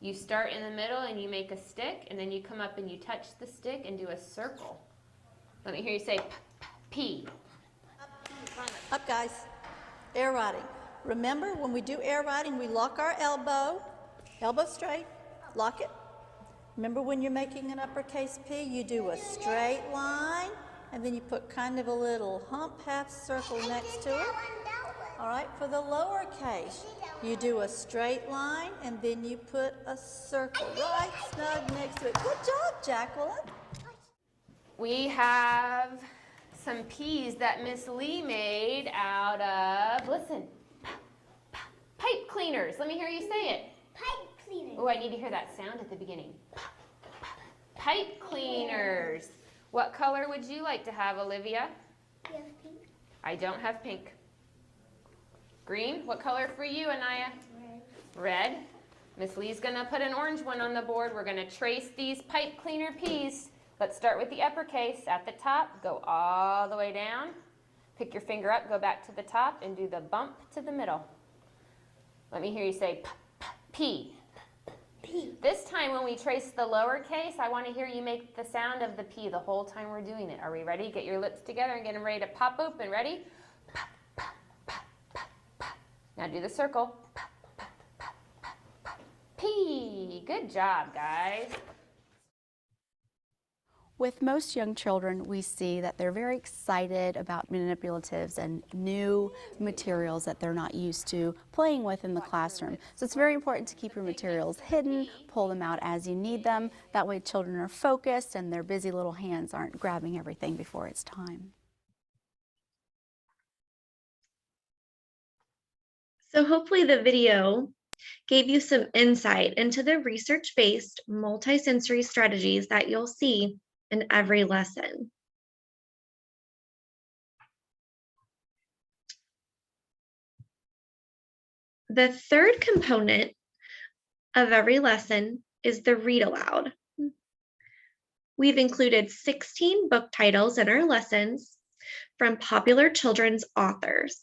You start in the middle and you make a stick, and then you come up and you touch the stick and do a circle. Let me hear you say P. Up, guys. Air riding. Remember, when we do air riding, we lock our elbow straight, lock it. Remember, when you're making an uppercase P, you do a straight line, and then you put kind of a little hump half circle next to it. All right, for the lowercase, you do a straight line, and then you put a circle right snug next to it. Good job, Jacqueline. We have some P's that Miss Lee made out of, listen, pipe cleaners. Let me hear you say it. Pipe cleaners. Oh, I need to hear that sound at the beginning. Pipe cleaners. What color would you like to have, Olivia? You have pink. I don't have pink. Green. What color for you, Anaya? Red. Red. Miss Lee's gonna put an orange one on the board. We're gonna trace these pipe cleaner P's. Let's start with the uppercase at the top. Go all the way down. Pick your finger up, go back to the top, and do the bump to the middle. Let me hear you say P. P. This time when we trace the lowercase, I want to hear you make the sound of the P the whole time we're doing it. Are we ready? Get your lips together and get them ready to pop open. Ready? Now do the circle. P. Good job, guys. With most young children, we see that they're very excited about manipulatives and new materials that they're not used to playing with in the classroom. So it's very important to keep your materials hidden, pull them out as you need them. That way children are focused and their busy little hands aren't grabbing everything before it's time. So hopefully the video gave you some insight into the research-based multisensory strategies that you'll see in every lesson. The third component of every lesson is the read aloud. We've included 16 book titles in our lessons from popular children's authors.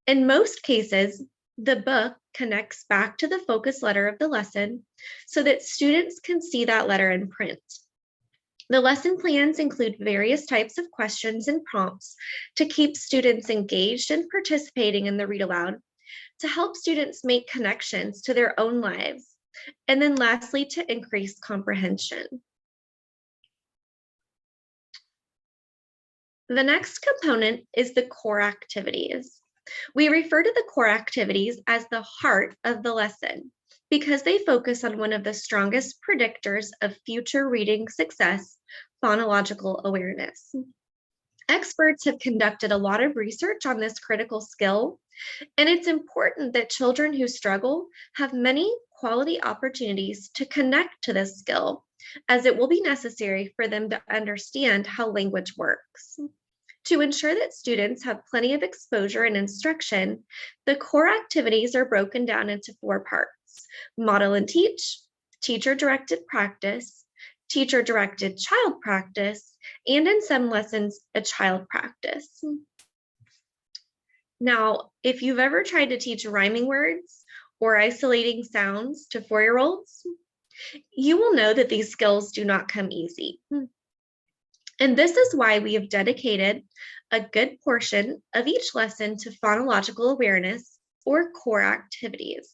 In most cases, the book connects back to the focus letter of the lesson so that students can see that letter in print. The lesson plans include various types of questions and prompts to keep students engaged and participating in the read aloud, to help students make connections to their own lives, and then lastly, to increase comprehension. The next component is the core activities. We refer to the core activities as the heart of the lesson because they focus on one of the strongest predictors of future reading success, phonological awareness. Experts have conducted a lot of research on this critical skill, and it's important that children who struggle have many quality opportunities to connect to this skill, as it will be necessary for them to understand how language works. To ensure that students have plenty of exposure and instruction, the core activities are broken down into 4 parts: model and teach, teacher-directed practice, teacher-directed child practice, and in some lessons, a child practice. Now, if you've ever tried to teach rhyming words or isolating sounds to 4-year-olds, you will know that these skills do not come easy. And this is why we have dedicated a good portion of each lesson to phonological awareness or core activities.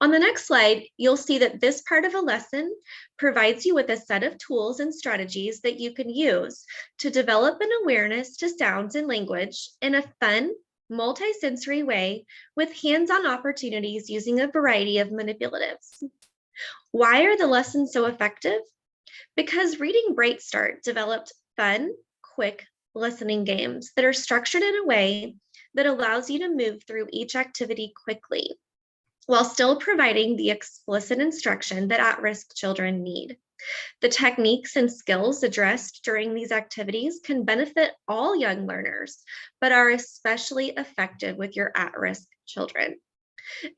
On the next slide, you'll see that this part of a lesson provides you with a set of tools and strategies that you can use to develop an awareness to sounds and language in a fun, multi-sensory way with hands-on opportunities using a variety of manipulatives. Why are the lessons so effective? Because Reading BrightStart developed fun, quick listening games that are structured in a way that allows you to move through each activity quickly, while still providing the explicit instruction that at-risk children need. The techniques and skills addressed during these activities can benefit all young learners, but are especially effective with your at-risk children.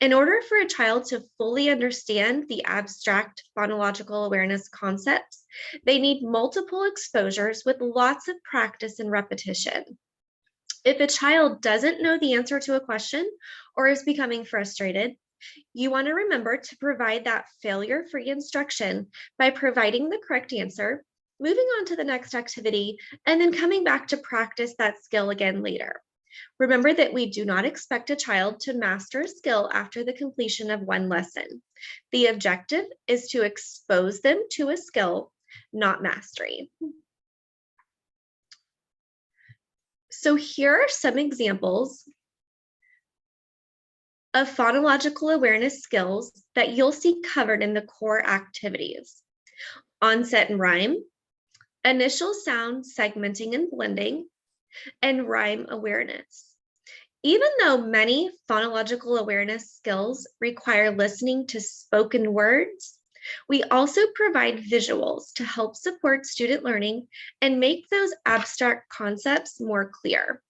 In order for a child to fully understand the abstract phonological awareness concepts, they need multiple exposures with lots of practice and repetition. If a child doesn't know the answer to a question or is becoming frustrated, you want to remember to provide that failure-free instruction by providing the correct answer, moving on to the next activity, and then coming back to practice that skill again later. Remember that we do not expect a child to master a skill after the completion of one lesson. The objective is to expose them to a skill, not mastery. So here are some examples of phonological awareness skills that you'll see covered in the core activities. Onset and rhyme, initial sound segmenting and blending, and rhyme awareness. Even though many phonological awareness skills require listening to spoken words, we also provide visuals to help support student learning and make those abstract concepts more clear.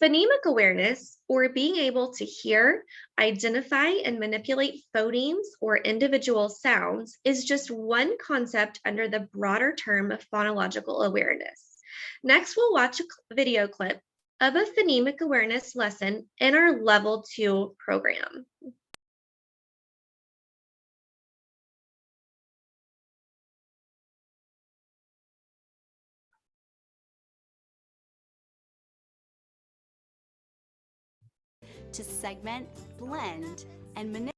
Phonemic awareness, or being able to hear, identify, and manipulate phonemes or individual sounds, is just one concept under the broader term of phonological awareness. Next, we'll watch a video clip of a phonemic awareness lesson in our Level 2 program. To segment, blend, and manipulate.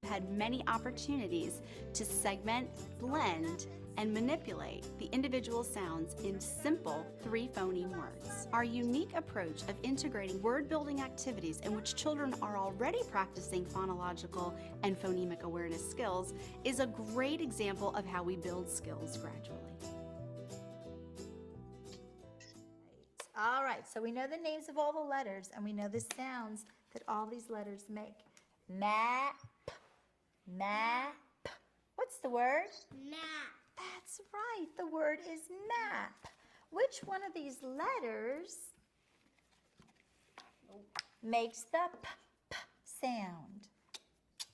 Had many opportunities to segment, blend, and manipulate the individual sounds in simple 3-phoneme words. Our unique approach of integrating word-building activities in which children are already practicing phonological and phonemic awareness skills is a great example of how we build skills gradually. All right, so we know the names of all the letters and we know the sounds that all these letters make. Map, map. What's the word? Map. That's right, the word is map. Which one of these letters makes the p sound?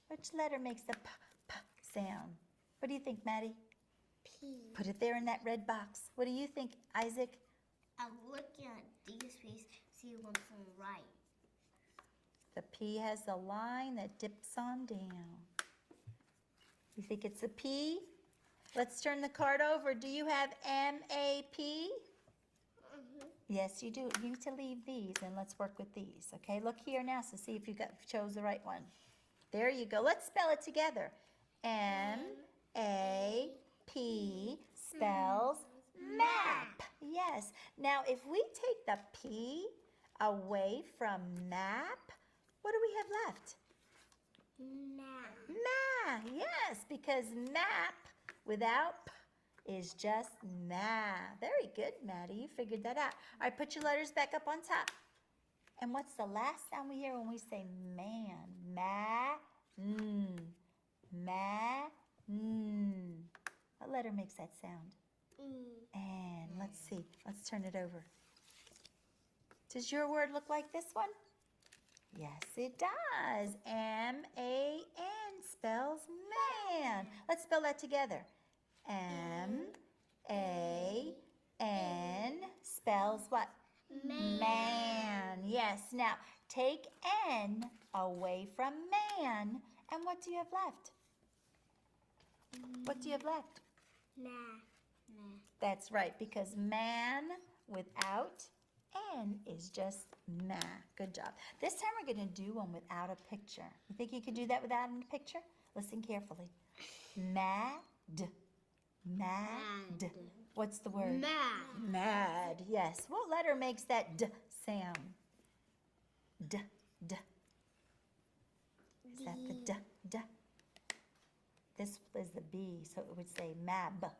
Which letter makes the p sound? What do you think, Maddie? P. Put it there in that red box. What do you think, Isaac? I'm looking at these ways, see what's on the right. The P has a line that dips on down. You think it's a P? Let's turn the card over. Do you have M-A-P? Yes, you do. You need to leave these and let's work with these. Okay, look here now to see if you chose the right one. There you go. Let's spell it together. M-A-P spells map. Yes. Now, if we take the P away from map, what do we have left? Map. Ma. Yes, because map without P is just ma. Very good, Maddie. You figured that out. All right, put your letters back up on top. And what's the last sound we hear when we say man? Ma. Ma. What letter makes that sound? And let's see. Let's turn it over. Does your word look like this one? Yes, it does. M-A-N spells man. Let's spell that together. M-A-N spells what? Man. Yes. Now, take N away from man, and what do you have left? What do you have left? Nah. That's right, because man without N is just ma. Good job. This time we're going to do one without a picture. You think you could do that without a picture? Listen carefully. Mad. Mad. What's the word? Mad. Mad, yes. What letter makes that D sound? D. Is that the D? D. This is the B, so it would say mab.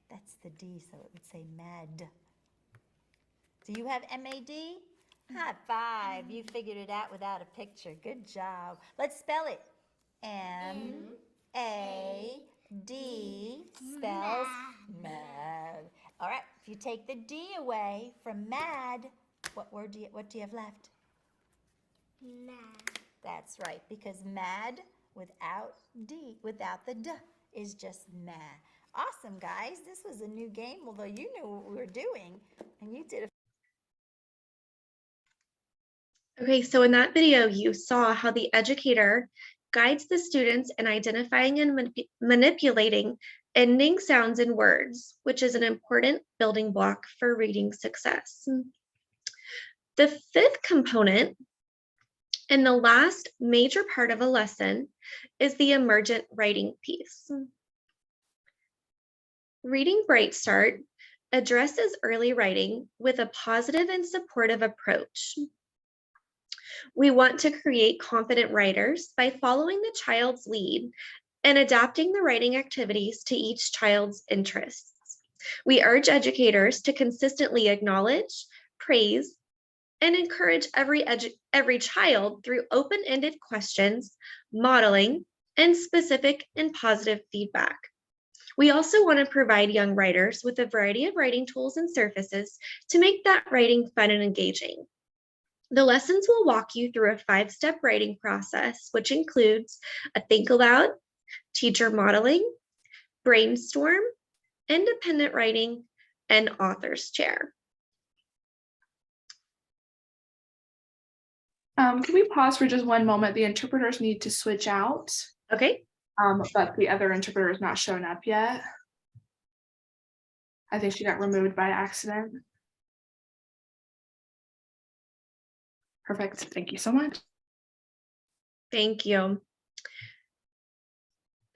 That's the D, so it would say mad. Do you have M-A-D? High five. You figured it out without a picture. Good job. Let's spell it. M-A-D spells mad. All right, if you take the D away from mad, what do you have left? Mad. That's right, because mad without the D is just mad. Awesome, guys. This was a new game, although you knew what we were doing, and you did a Okay, so in that video, you saw how the educator guides the students in identifying and manipulating ending sounds in words, which is an important building block for reading success. The fifth component and the last major part of a lesson is the emergent writing piece. Reading BrightStart addresses early writing with a positive and supportive approach. We want to create confident writers by following the child's lead and adapting the writing activities to each child's interests. We urge educators to consistently acknowledge, praise, and encourage every child through open-ended questions, modeling, and specific and positive feedback. We also want to provide young writers with a variety of writing tools and surfaces to make that writing fun and engaging. The lessons will walk you through a 5-step writing process, which includes a think aloud, teacher modeling, brainstorm, independent writing, and author's chair. Can we pause for just one moment? The interpreters need to switch out. Okay. But the other interpreter is not shown up yet. I think she got removed by accident. Perfect. Thank you so much. Thank you.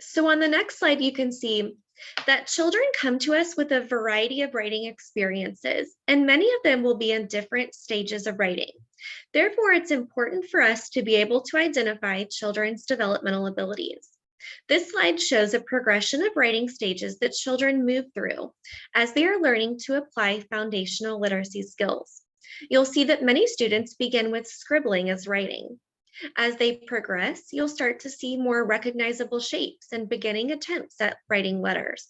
So on the next slide, you can see that children come to us with a variety of writing experiences, and many of them will be in different stages of writing. Therefore, it's important for us to be able to identify children's developmental abilities. This slide shows a progression of writing stages that children move through as they are learning to apply foundational literacy skills. You'll see that many students begin with scribbling as writing. As they progress, you'll start to see more recognizable shapes and beginning attempts at writing letters.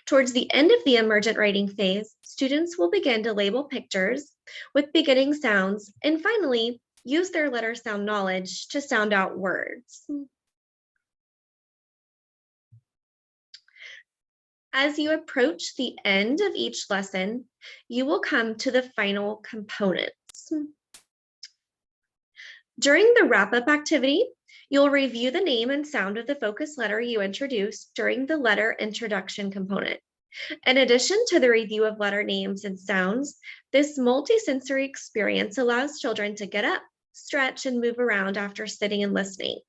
Towards the end of the emergent writing phase, students will begin to label pictures with beginning sounds and finally use their letter sound knowledge to sound out words. As you approach the end of each lesson, you will come to the final components. During the wrap-up activity, you'll review the name and sound of the focus letter you introduced during the letter introduction component. In addition to the review of letter names and sounds, this multisensory experience allows children to get up, stretch, and move around after sitting and listening.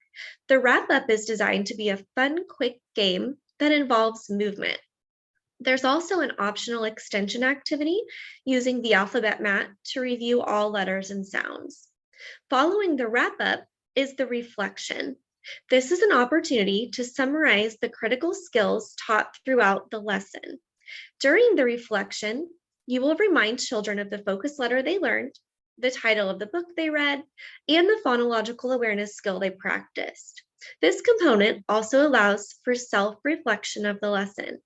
The wrap-up is designed to be a fun, quick game that involves movement. There's also an optional extension activity using the alphabet mat to review all letters and sounds. Following the wrap-up is the reflection. This is an opportunity to summarize the critical skills taught throughout the lesson. During the reflection, you will remind children of the focus letter they learned, the title of the book they read, and the phonological awareness skill they practiced. This component also allows for self-reflection of the lesson.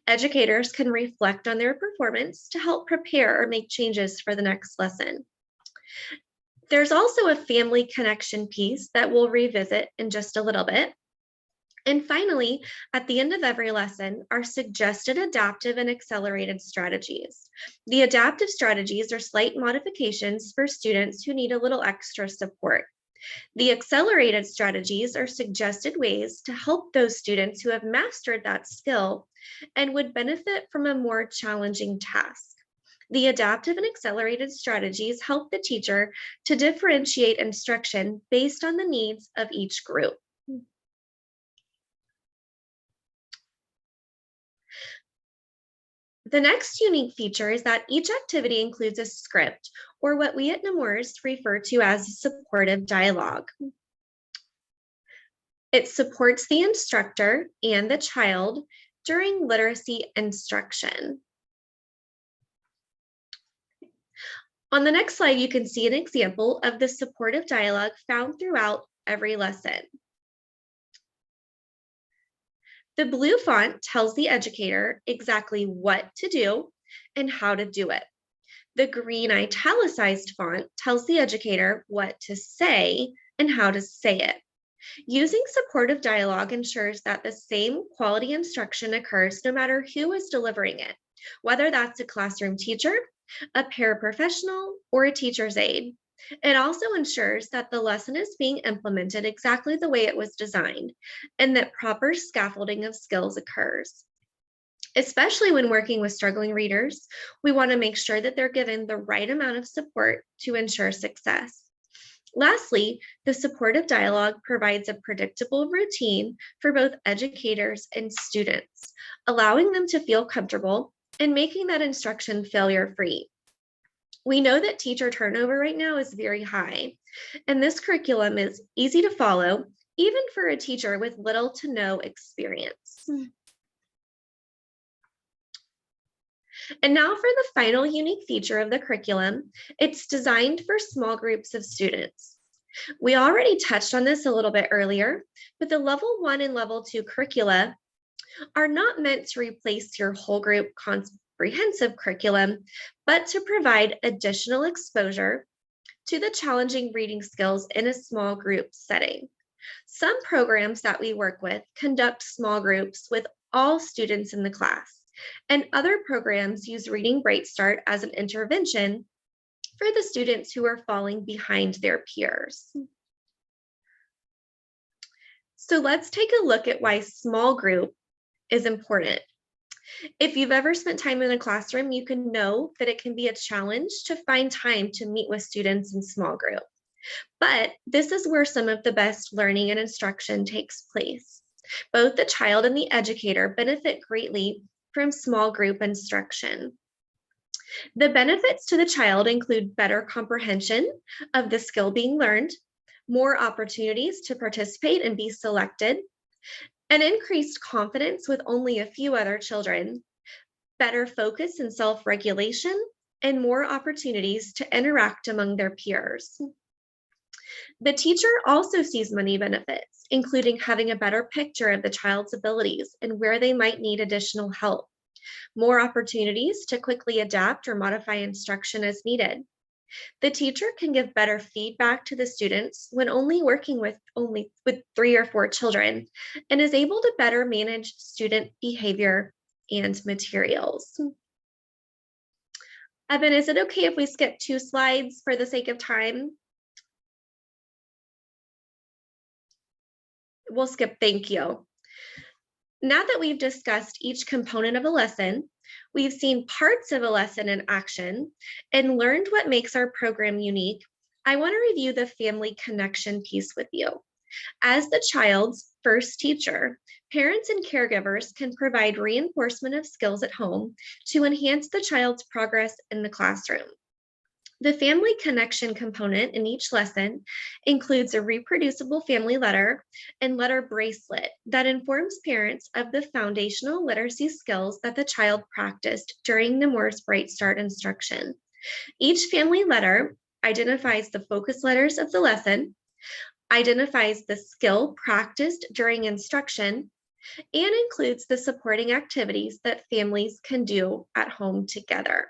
Educators can reflect on their performance to help prepare or make changes for the next lesson. There's also a family connection piece that we'll revisit in just a little bit. And finally, at the end of every lesson are suggested adaptive and accelerated strategies. The adaptive strategies are slight modifications for students who need a little extra support. The accelerated strategies are suggested ways to help those students who have mastered that skill and would benefit from a more challenging task. The adaptive and accelerated strategies help the teacher to differentiate instruction based on the needs of each group. The next unique feature is that each activity includes a script, or what we at Nemours refer to as supportive dialogue. It supports the instructor and the child during literacy instruction. On the next slide, you can see an example of the supportive dialogue found throughout every lesson. The blue font tells the educator exactly what to do and how to do it. The green italicized font tells the educator what to say and how to say it. Using supportive dialogue ensures that the same quality instruction occurs no matter who is delivering it, whether that's a classroom teacher, a paraprofessional, or a teacher's aide. It also ensures that the lesson is being implemented exactly the way it was designed and that proper scaffolding of skills occurs. Especially when working with struggling readers, we want to make sure that they're given the right amount of support to ensure success. Lastly, the supportive dialogue provides a predictable routine for both educators and students, allowing them to feel comfortable and making that instruction failure-free. We know that teacher turnover right now is very high, and this curriculum is easy to follow, even for a teacher with little to no experience. And now for the final unique feature of the curriculum, it's designed for small groups of students. We already touched on this a little bit earlier, but the level 1 and level 2 curricula are not meant to replace your whole group comprehensive curriculum, but to provide additional exposure to the challenging reading skills in a small group setting. Some programs that we work with conduct small groups with all students in the class, and other programs use Reading BrightStart as an intervention for the students who are falling behind their peers. So let's take a look at why small group is important. If you've ever spent time in a classroom, you can know that it can be a challenge to find time to meet with students in small group. But this is where some of the best learning and instruction takes place. Both the child and the educator benefit greatly from small group instruction. The benefits to the child include better comprehension of the skill being learned, more opportunities to participate and be selected, an increased confidence with only a few other children, better focus and self-regulation, and more opportunities to interact among their peers. The teacher also sees many benefits, including having a better picture of the child's abilities and where they might need additional help, more opportunities to quickly adapt or modify instruction as needed. The teacher can give better feedback to the students when only working with 3 or 4 children, and is able to better manage student behavior and materials. Evan, is it okay if we skip 2 slides for the sake of time? We'll skip, thank you. Now that we've discussed each component of a lesson, we've seen parts of a lesson in action, and learned what makes our program unique, I want to review the family connection piece with you. As the child's first teacher, parents and caregivers can provide reinforcement of skills at home to enhance the child's progress in the classroom. The family connection component in each lesson includes a reproducible family letter and letter bracelet that informs parents of the foundational literacy skills that the child practiced during Nemours BrightStart instruction. Each family letter identifies the focus letters of the lesson, identifies the skill practiced during instruction, and includes the supporting activities that families can do at home together.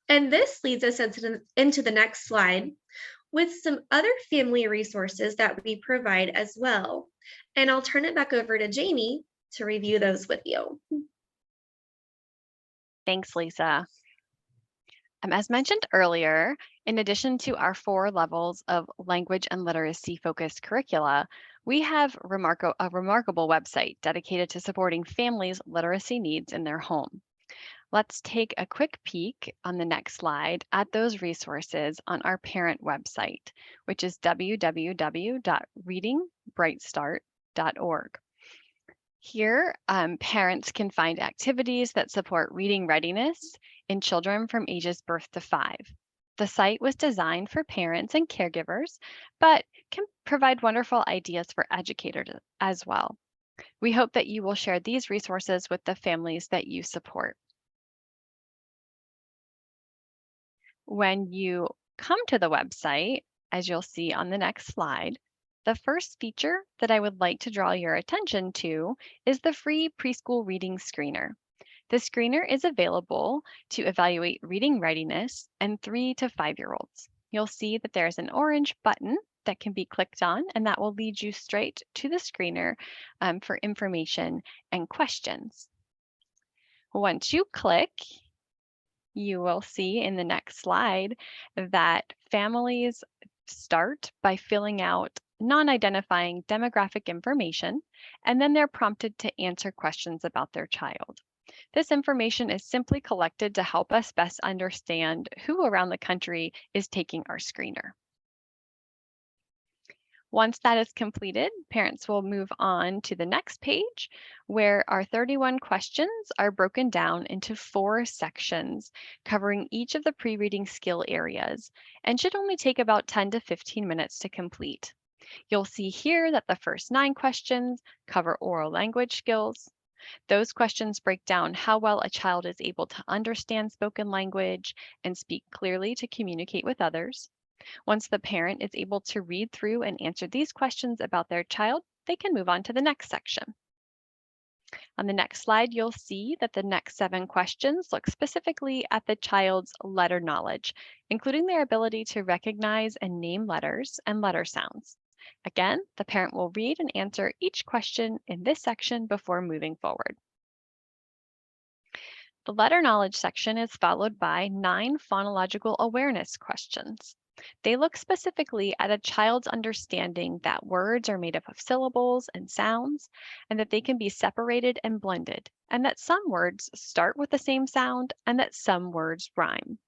And this leads us into the next slide with some other family resources that we provide as well. And I'll turn it back over to Jamie to review those with you. Thanks, Lisa. As mentioned earlier, in addition to our 4 levels of language and literacy focused curricula, We have a remarkable website dedicated to supporting families' literacy needs in their home. Let's take a quick peek on the next slide at those resources on our parent website, which is www.readingbrightstart.org. Here, parents can find activities that support reading readiness in children from ages birth to 5. The site was designed for parents and caregivers, but can provide wonderful ideas for educators as well. We hope that you will share these resources with the families that you support. When you come to the website, as you'll see on the next slide, the first feature that I would like to draw your attention to is the free preschool reading screener. The screener is available to evaluate reading readiness in 3 to 5-year-olds. You'll see that there's an orange button that can be clicked on, and that will lead you straight to the screener for information and questions. Once you click, you will see in the next slide that families start by filling out non-identifying demographic information, and then they're prompted to answer questions about their child. This information is simply collected to help us best understand who around the country is taking our screener. Once that is completed, parents will move on to the next page where our 31 questions are broken down into 4 sections covering each of the pre-reading skill areas and should only take about 10 to 15 minutes to complete. You'll see here that the first 9 questions cover oral language skills. Those questions break down how well a child is able to understand spoken language and speak clearly to communicate with others. Once the parent is able to read through and answer these questions about their child, they can move on to the next section. On the next slide, you'll see that the next 7 questions look specifically at the child's letter knowledge, including their ability to recognize and name letters and letter sounds. Again, the parent will read and answer each question in this section before moving forward. The letter knowledge section is followed by 9 phonological awareness questions. They look specifically at a child's understanding that words are made up of syllables and sounds, and that they can be separated and blended, and that some words start with the same sound and that some words rhyme.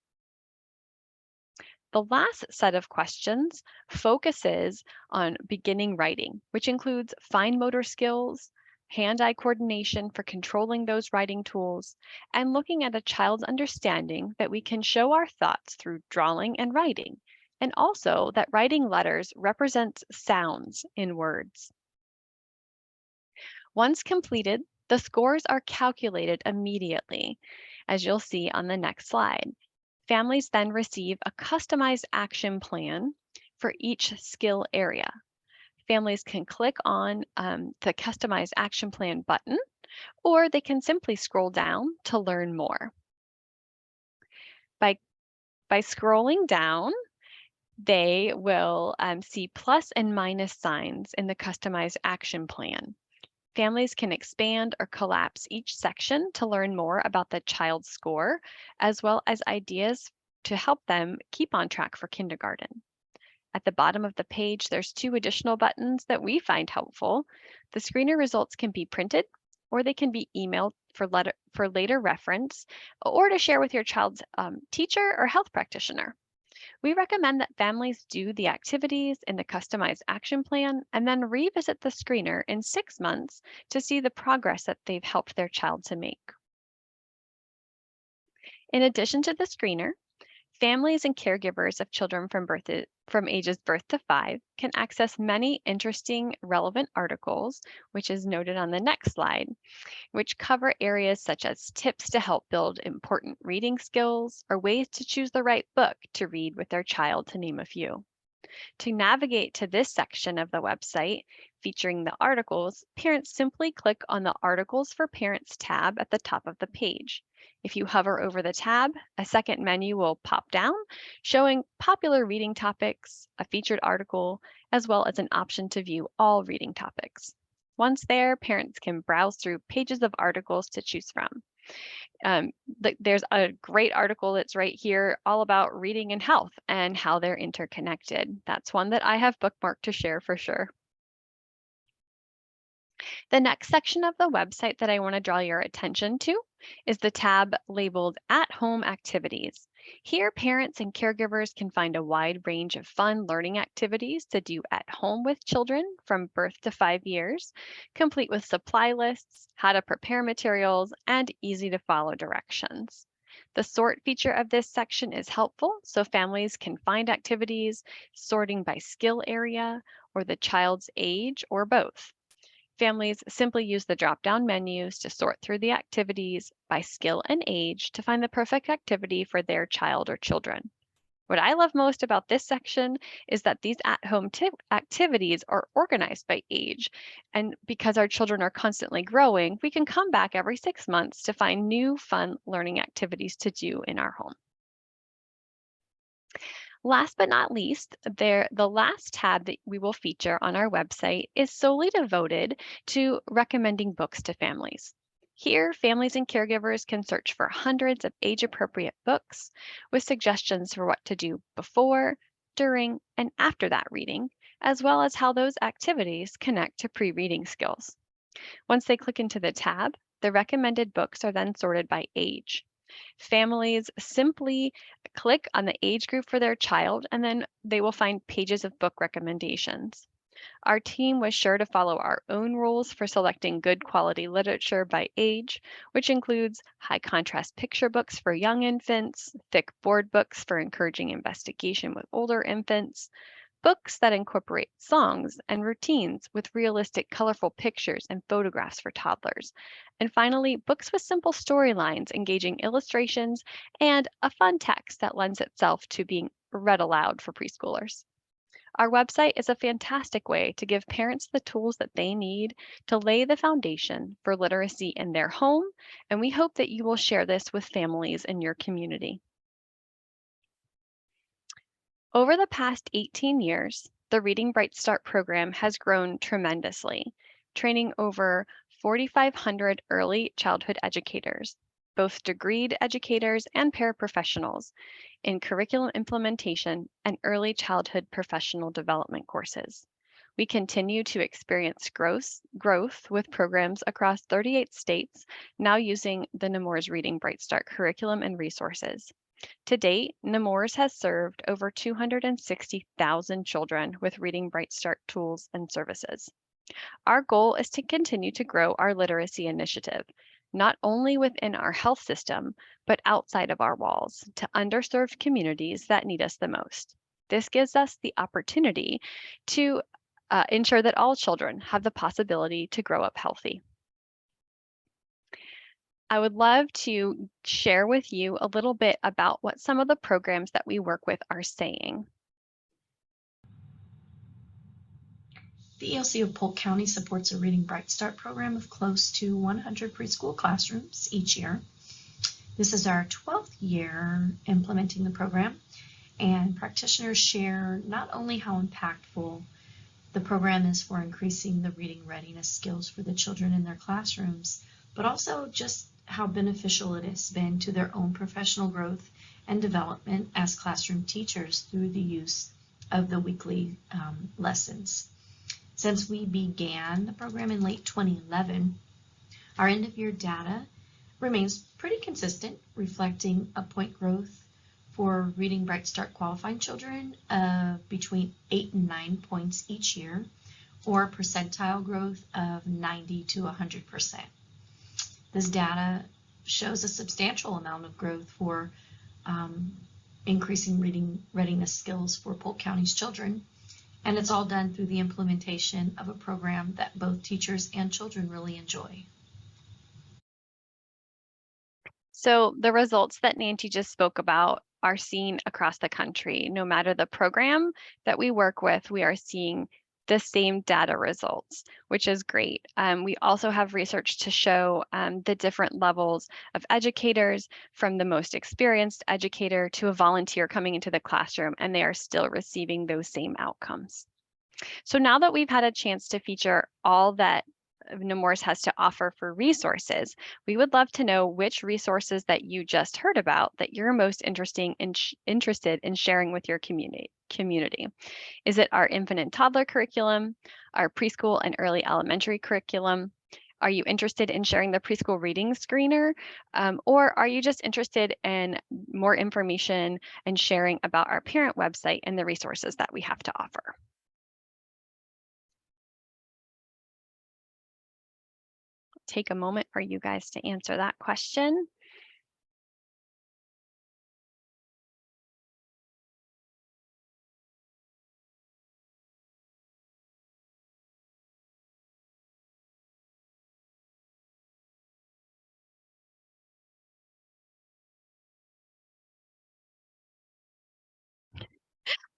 The last set of questions focuses on beginning writing, which includes fine motor skills, hand-eye coordination for controlling those writing tools, and looking at a child's understanding that we can show our thoughts through drawing and writing, and also that writing letters represents sounds in words. Once completed, the scores are calculated immediately, as you'll see on the next slide. Families then receive a customized action plan for each skill area. Families can click on the Customized Action Plan button, or they can simply scroll down to learn more. By scrolling down, they will see plus and minus signs in the Customized Action Plan. Families can expand or collapse each section to learn more about the child's score, as well as ideas to help them keep on track for kindergarten. At the bottom of the page, there's 2 additional buttons that we find helpful. The screener results can be printed, or they can be emailed for later reference, or to share with your child's teacher or health practitioner. We recommend that families do the activities in the customized action plan and then revisit the screener in 6 months to see the progress that they've helped their child to make. In addition to the screener, families and caregivers of children from ages birth to 5 can access many interesting, relevant articles, which is noted on the next slide, which cover areas such as tips to help build important reading skills or ways to choose the right book to read with their child, to name a few. To navigate to this section of the website featuring the articles, parents simply click on the Articles for Parents tab at the top of the page. If you hover over the tab, a second menu will pop down, showing popular reading topics, a featured article, as well as an option to view all reading topics. Once there, parents can browse through pages of articles to choose from. There's a great article that's right here all about reading and health and how they're interconnected. That's one that I have bookmarked to share for sure. The next section of the website that I want to draw your attention to is the tab labeled At-Home Activities. Here, parents and caregivers can find a wide range of fun learning activities to do at home with children from birth to 5 years, complete with supply lists, how to prepare materials, and easy to follow directions. The sort feature of this section is helpful so families can find activities sorting by skill area or the child's age or both. Families simply use the drop-down menus to sort through the activities by skill and age to find the perfect activity for their child or children. What I love most about this section is that these at-home activities are organized by age. And because our children are constantly growing, we can come back every 6 months to find new fun learning activities to do in our home. Last but not least, the last tab that we will feature on our website is solely devoted to recommending books to families. Here, families and caregivers can search for hundreds of age-appropriate books with suggestions for what to do before, during, and after that reading, as well as how those activities connect to pre-reading skills. Once they click into the tab, the recommended books are then sorted by age. Families simply click on the age group for their child, and then they will find pages of book recommendations. Our team was sure to follow our own rules for selecting good quality literature by age, which includes high contrast picture books for young infants, thick board books for encouraging investigation with older infants, books that incorporate songs and routines with realistic, colorful pictures and photographs for toddlers. And finally, books with simple storylines, engaging illustrations, and a fun text that lends itself to being read aloud for preschoolers. Our website is a fantastic way to give parents the tools that they need to lay the foundation for literacy in their home, and we hope that you will share this with families in your community. Over the past 18 years, the Reading BrightStart program has grown tremendously, training over 4,500 early childhood educators, both degreed educators and paraprofessionals, in curriculum implementation and early childhood professional development courses. We continue to experience growth with programs across 38 states now using the Nemours Reading BrightStart curriculum and resources. To date, Nemours has served over 260,000 children with Reading BrightStart tools and services. Our goal is to continue to grow our literacy initiative, not only within our health system, but outside of our walls to underserved communities that need us the most. This gives us the opportunity to ensure that all children have the possibility to grow up healthy. I would love to share with you a little bit about what some of the programs that we work with are saying. The ELC of Polk County supports a Reading BrightStart program of close to 100 preschool classrooms each year. This is our 12th year implementing the program, and practitioners share not only how impactful the program is for increasing the reading readiness skills for the children in their classrooms, but also just how beneficial it has been to their own professional growth and development as classroom teachers through the use of the weekly lessons. Since we began the program in late 2011, our end-of-year data remains pretty consistent, reflecting a point growth for Reading BrightStart qualifying children of between 8 and 9 points each year, or percentile growth of 90 to 100%. This data shows a substantial amount of growth for increasing reading readiness skills for Polk County's children, and it's all done through the implementation of a program that both teachers and children really enjoy. So the results that Nancy just spoke about are seen across the country. No matter the program that we work with, we are seeing the same data results, which is great. We also have research to show the different levels of educators, from the most experienced educator to a volunteer coming into the classroom, and they are still receiving those same outcomes. So now that we've had a chance to feature all that Nemours has to offer for resources, we would love to know which resources that you just heard about that you're most interested in sharing with your community. Is it our infant and toddler curriculum, our preschool and early elementary curriculum? Are you interested in sharing the preschool reading screener? Or are you just interested in more information and sharing about our parent website and the resources that we have to offer? Take a moment for you guys to answer that question.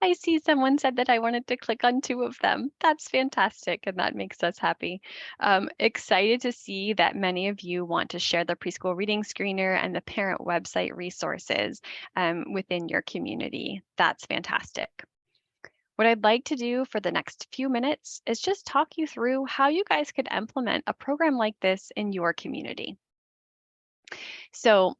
I see someone said that I wanted to click on 2 of them. That's fantastic, and that makes us happy. Excited to see that many of you want to share the preschool reading screener and the parent website resources within your community. That's fantastic. What I'd like to do for the next few minutes is just talk you through how you guys could implement a program like this in your community. So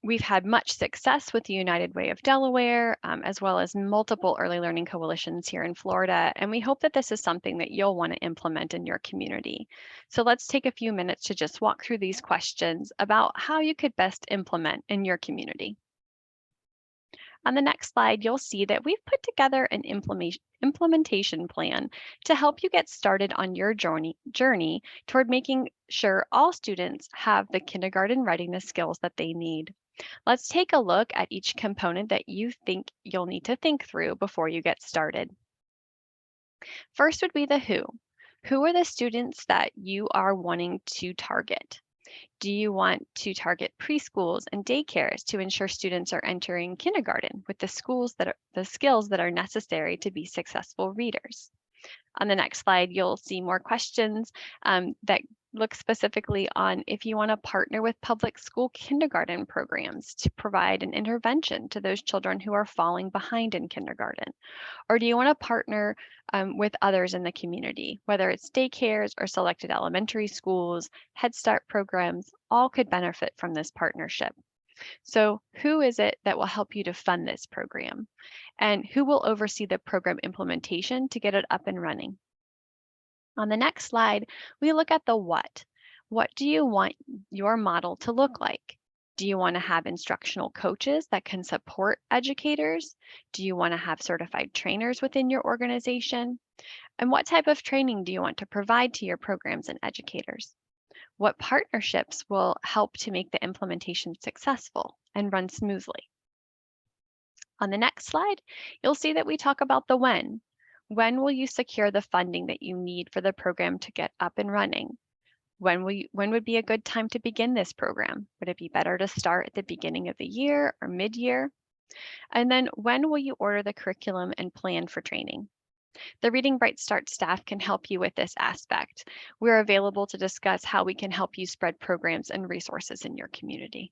we've had much success with the United Way of Delaware, as well as multiple early learning coalitions here in Florida, and we hope that this is something that you'll want to implement in your community. So let's take a few minutes to just walk through these questions about how you could best implement in your community. On the next slide, you'll see that we've put together an implementation plan to help you get started on your journey toward making sure all students have the kindergarten readiness skills that they need. Let's take a look at each component that you think you'll need to think through before you get started. First would be the who. Who are the students that you are wanting to target? Do you want to target preschools and daycares to ensure students are entering kindergarten with the skills that are necessary to be successful readers? On the next slide, you'll see more questions that look specifically on if you want to partner with public school kindergarten programs to provide an intervention to those children who are falling behind in kindergarten. Or do you want to partner with others in the community, whether it's daycares or selected elementary schools, Head Start programs, all could benefit from this partnership. So who is it that will help you to fund this program? And who will oversee the program implementation to get it up and running? On the next slide, we look at the what. What do you want your model to look like? Do you want to have instructional coaches that can support educators? Do you want to have certified trainers within your organization? And what type of training do you want to provide to your programs and educators? What partnerships will help to make the implementation successful and run smoothly? On the next slide, you'll see that we talk about the when. When will you secure the funding that you need for the program to get up and running? When would be a good time to begin this program? Would it be better to start at the beginning of the year or mid-year? And then when will you order the curriculum and plan for training? The Reading BrightStart staff can help you with this aspect. We're available to discuss how we can help you spread programs and resources in your community.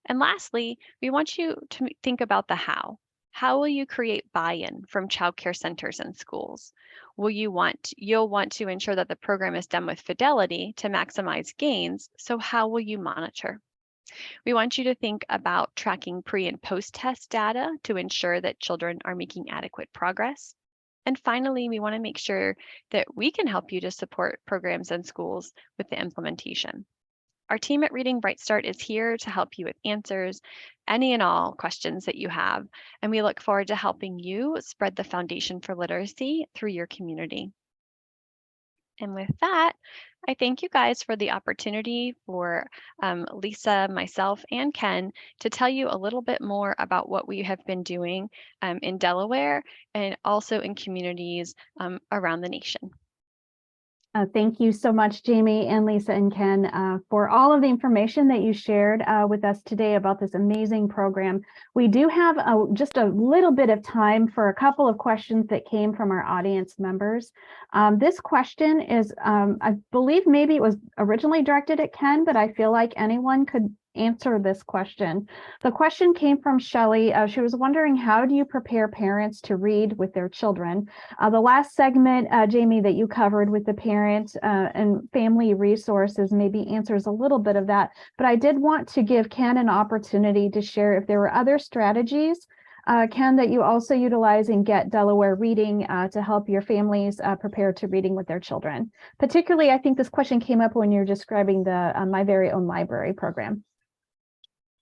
And lastly, we want you to think about the how. How will you create buy-in from childcare centers and schools? You'll want to ensure that the program is done with fidelity to maximize gains, so how will you monitor? We want you to think about tracking pre and post-test data to ensure that children are making adequate progress. And finally, we want to make sure that we can help you to support programs and schools with the implementation. Our team at Reading BrightStart is here to help you with answers, any and all questions that you have, and we look forward to helping you spread the foundation for literacy through your community. And with that, I thank you guys for the opportunity for Lisa, myself, and Ken to tell you a little bit more about what we have been doing in Delaware and also in communities around the nation. Thank you so much, Jamie and Lisa and Ken, for all of the information that you shared with us today about this amazing program. We do have just a little bit of time for a couple of questions that came from our audience members. This question is, I believe maybe it was originally directed at Ken, but I feel like anyone could answer this question. The question came from Shelley. She was wondering, how do you prepare parents to read with their children? The last segment, Jamie, that you covered with the parents and family resources maybe answers a little bit of that, but I did want to give Ken an opportunity to share if there were other strategies, Ken, that you also utilize in Get Delaware Reading to help your families prepare to reading with their children. Particularly, I think this question came up when you're describing the My Very Own Library program.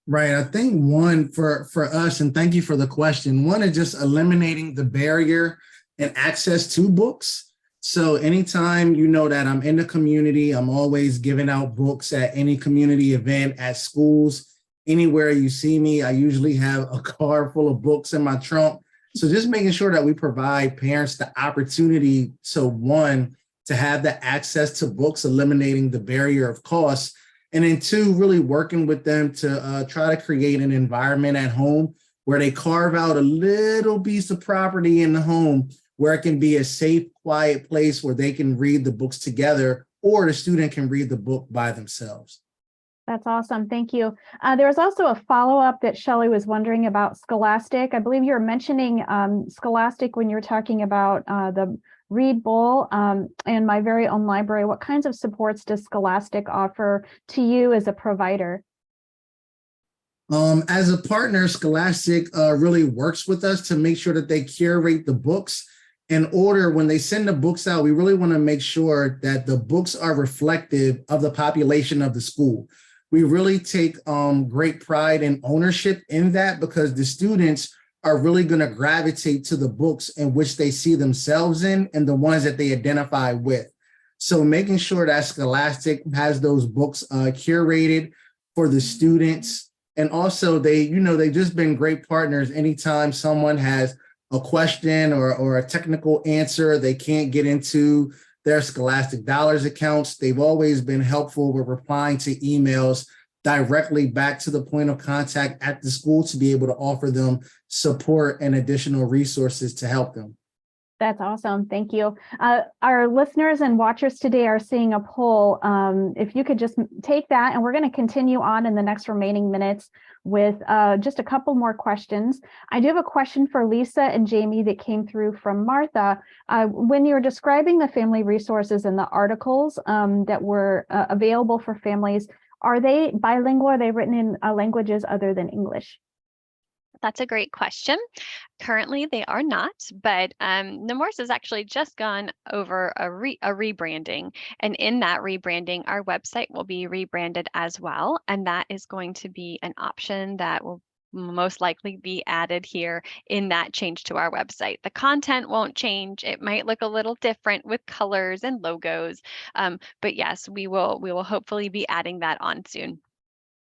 Right. I think one for us, and thank you for the question, one is just eliminating the barrier and access to books. So anytime you know that I'm in the community, I'm always giving out books at any community event, at schools, anywhere you see me. I usually have a car full of books in my trunk. So just making sure that we provide parents the opportunity to, one, to have the access to books, eliminating the barrier of cost. And then two, really working with them to try to create an environment at home where they carve out a little piece of property in the home where it can be a safe, quiet place where they can read the books together, or the student can read the book by themselves. That's awesome. Thank you. There was also a follow-up that Shelley was wondering about Scholastic. I believe you were mentioning Scholastic when you're talking about the Read Bowl and My Very Own Library. What kinds of supports does Scholastic offer to you as a provider? As a partner, Scholastic really works with us to make sure that they curate the books in order. When they send the books out, we really want to make sure that the books are reflective of the population of the school. We really take great pride and ownership in that, because the students are really going to gravitate to the books in which they see themselves in and the ones that they identify with. So making sure that Scholastic has those books curated for the students. And also they've just been great partners. Anytime someone has a question or a technical answer they can't get into their Scholastic Dollars accounts, they've always been helpful with replying to emails directly back to the point of contact at the school to be able to offer them support and additional resources to help them. That's awesome. Thank you. Our listeners and watchers today are seeing a poll. If you could just take that, and we're going to continue on in the next remaining minutes with just a couple more questions. I do have a question for Lisa and Jamie that came through from Martha. When you're describing the family resources and the articles that were available for families, are they bilingual? Are they written in languages other than English? That's a great question. Currently, they are not, but Nemours has actually just gone over a rebranding. And in that rebranding, our website will be rebranded as well. And that is going to be an option that will most likely be added here in that change to our website. The content won't change. It might look a little different with colors and logos. But yes, we will hopefully be adding that on soon.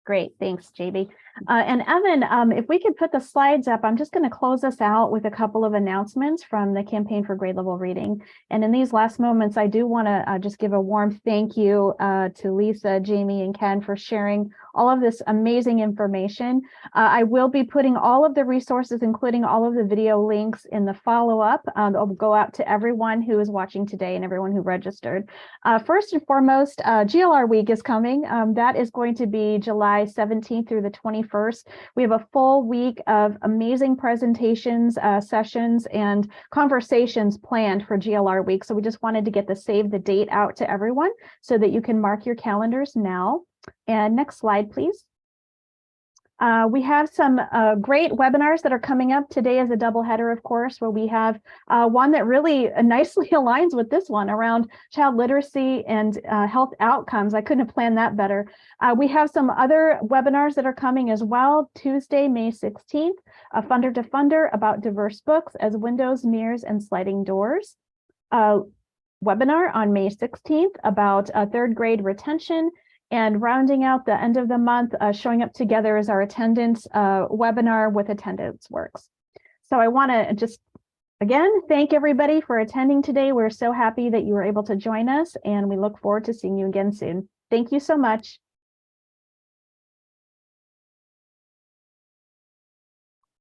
Great, thanks, JB. And Evan, if we could put the slides up, I'm just going to close us out with a couple of announcements from the Campaign for Grade Level Reading. And in these last moments, I do want to just give a warm thank you to Lisa, Jamie, and Ken for sharing all of this amazing information. I will be putting all of the resources, including all of the video links, in the follow-up. They'll go out to everyone who is watching today and everyone who registered. First and foremost, GLR Week is coming. That is going to be July 17th through the 21st. We have a full week of amazing presentations, sessions, and conversations planned for GLR Week. So we just wanted to get the save the date out to everyone so that you can mark your calendars now. And next slide, please. We have some great webinars that are coming up. Today is a double header, of course, where we have one that really nicely aligns with this one around child literacy and health outcomes. I couldn't have planned that better. We have some other webinars that are coming as well. Tuesday, May 16th, a Funder to Funder about diverse books as windows, mirrors, and sliding doors. Webinar on May 16th about third grade retention. And rounding out the end of the month, showing up together is our attendance webinar with Attendance Works. So I want to just, again, thank everybody for attending today. We're so happy that you were able to join us, and we look forward to seeing you again soon. Thank you so much.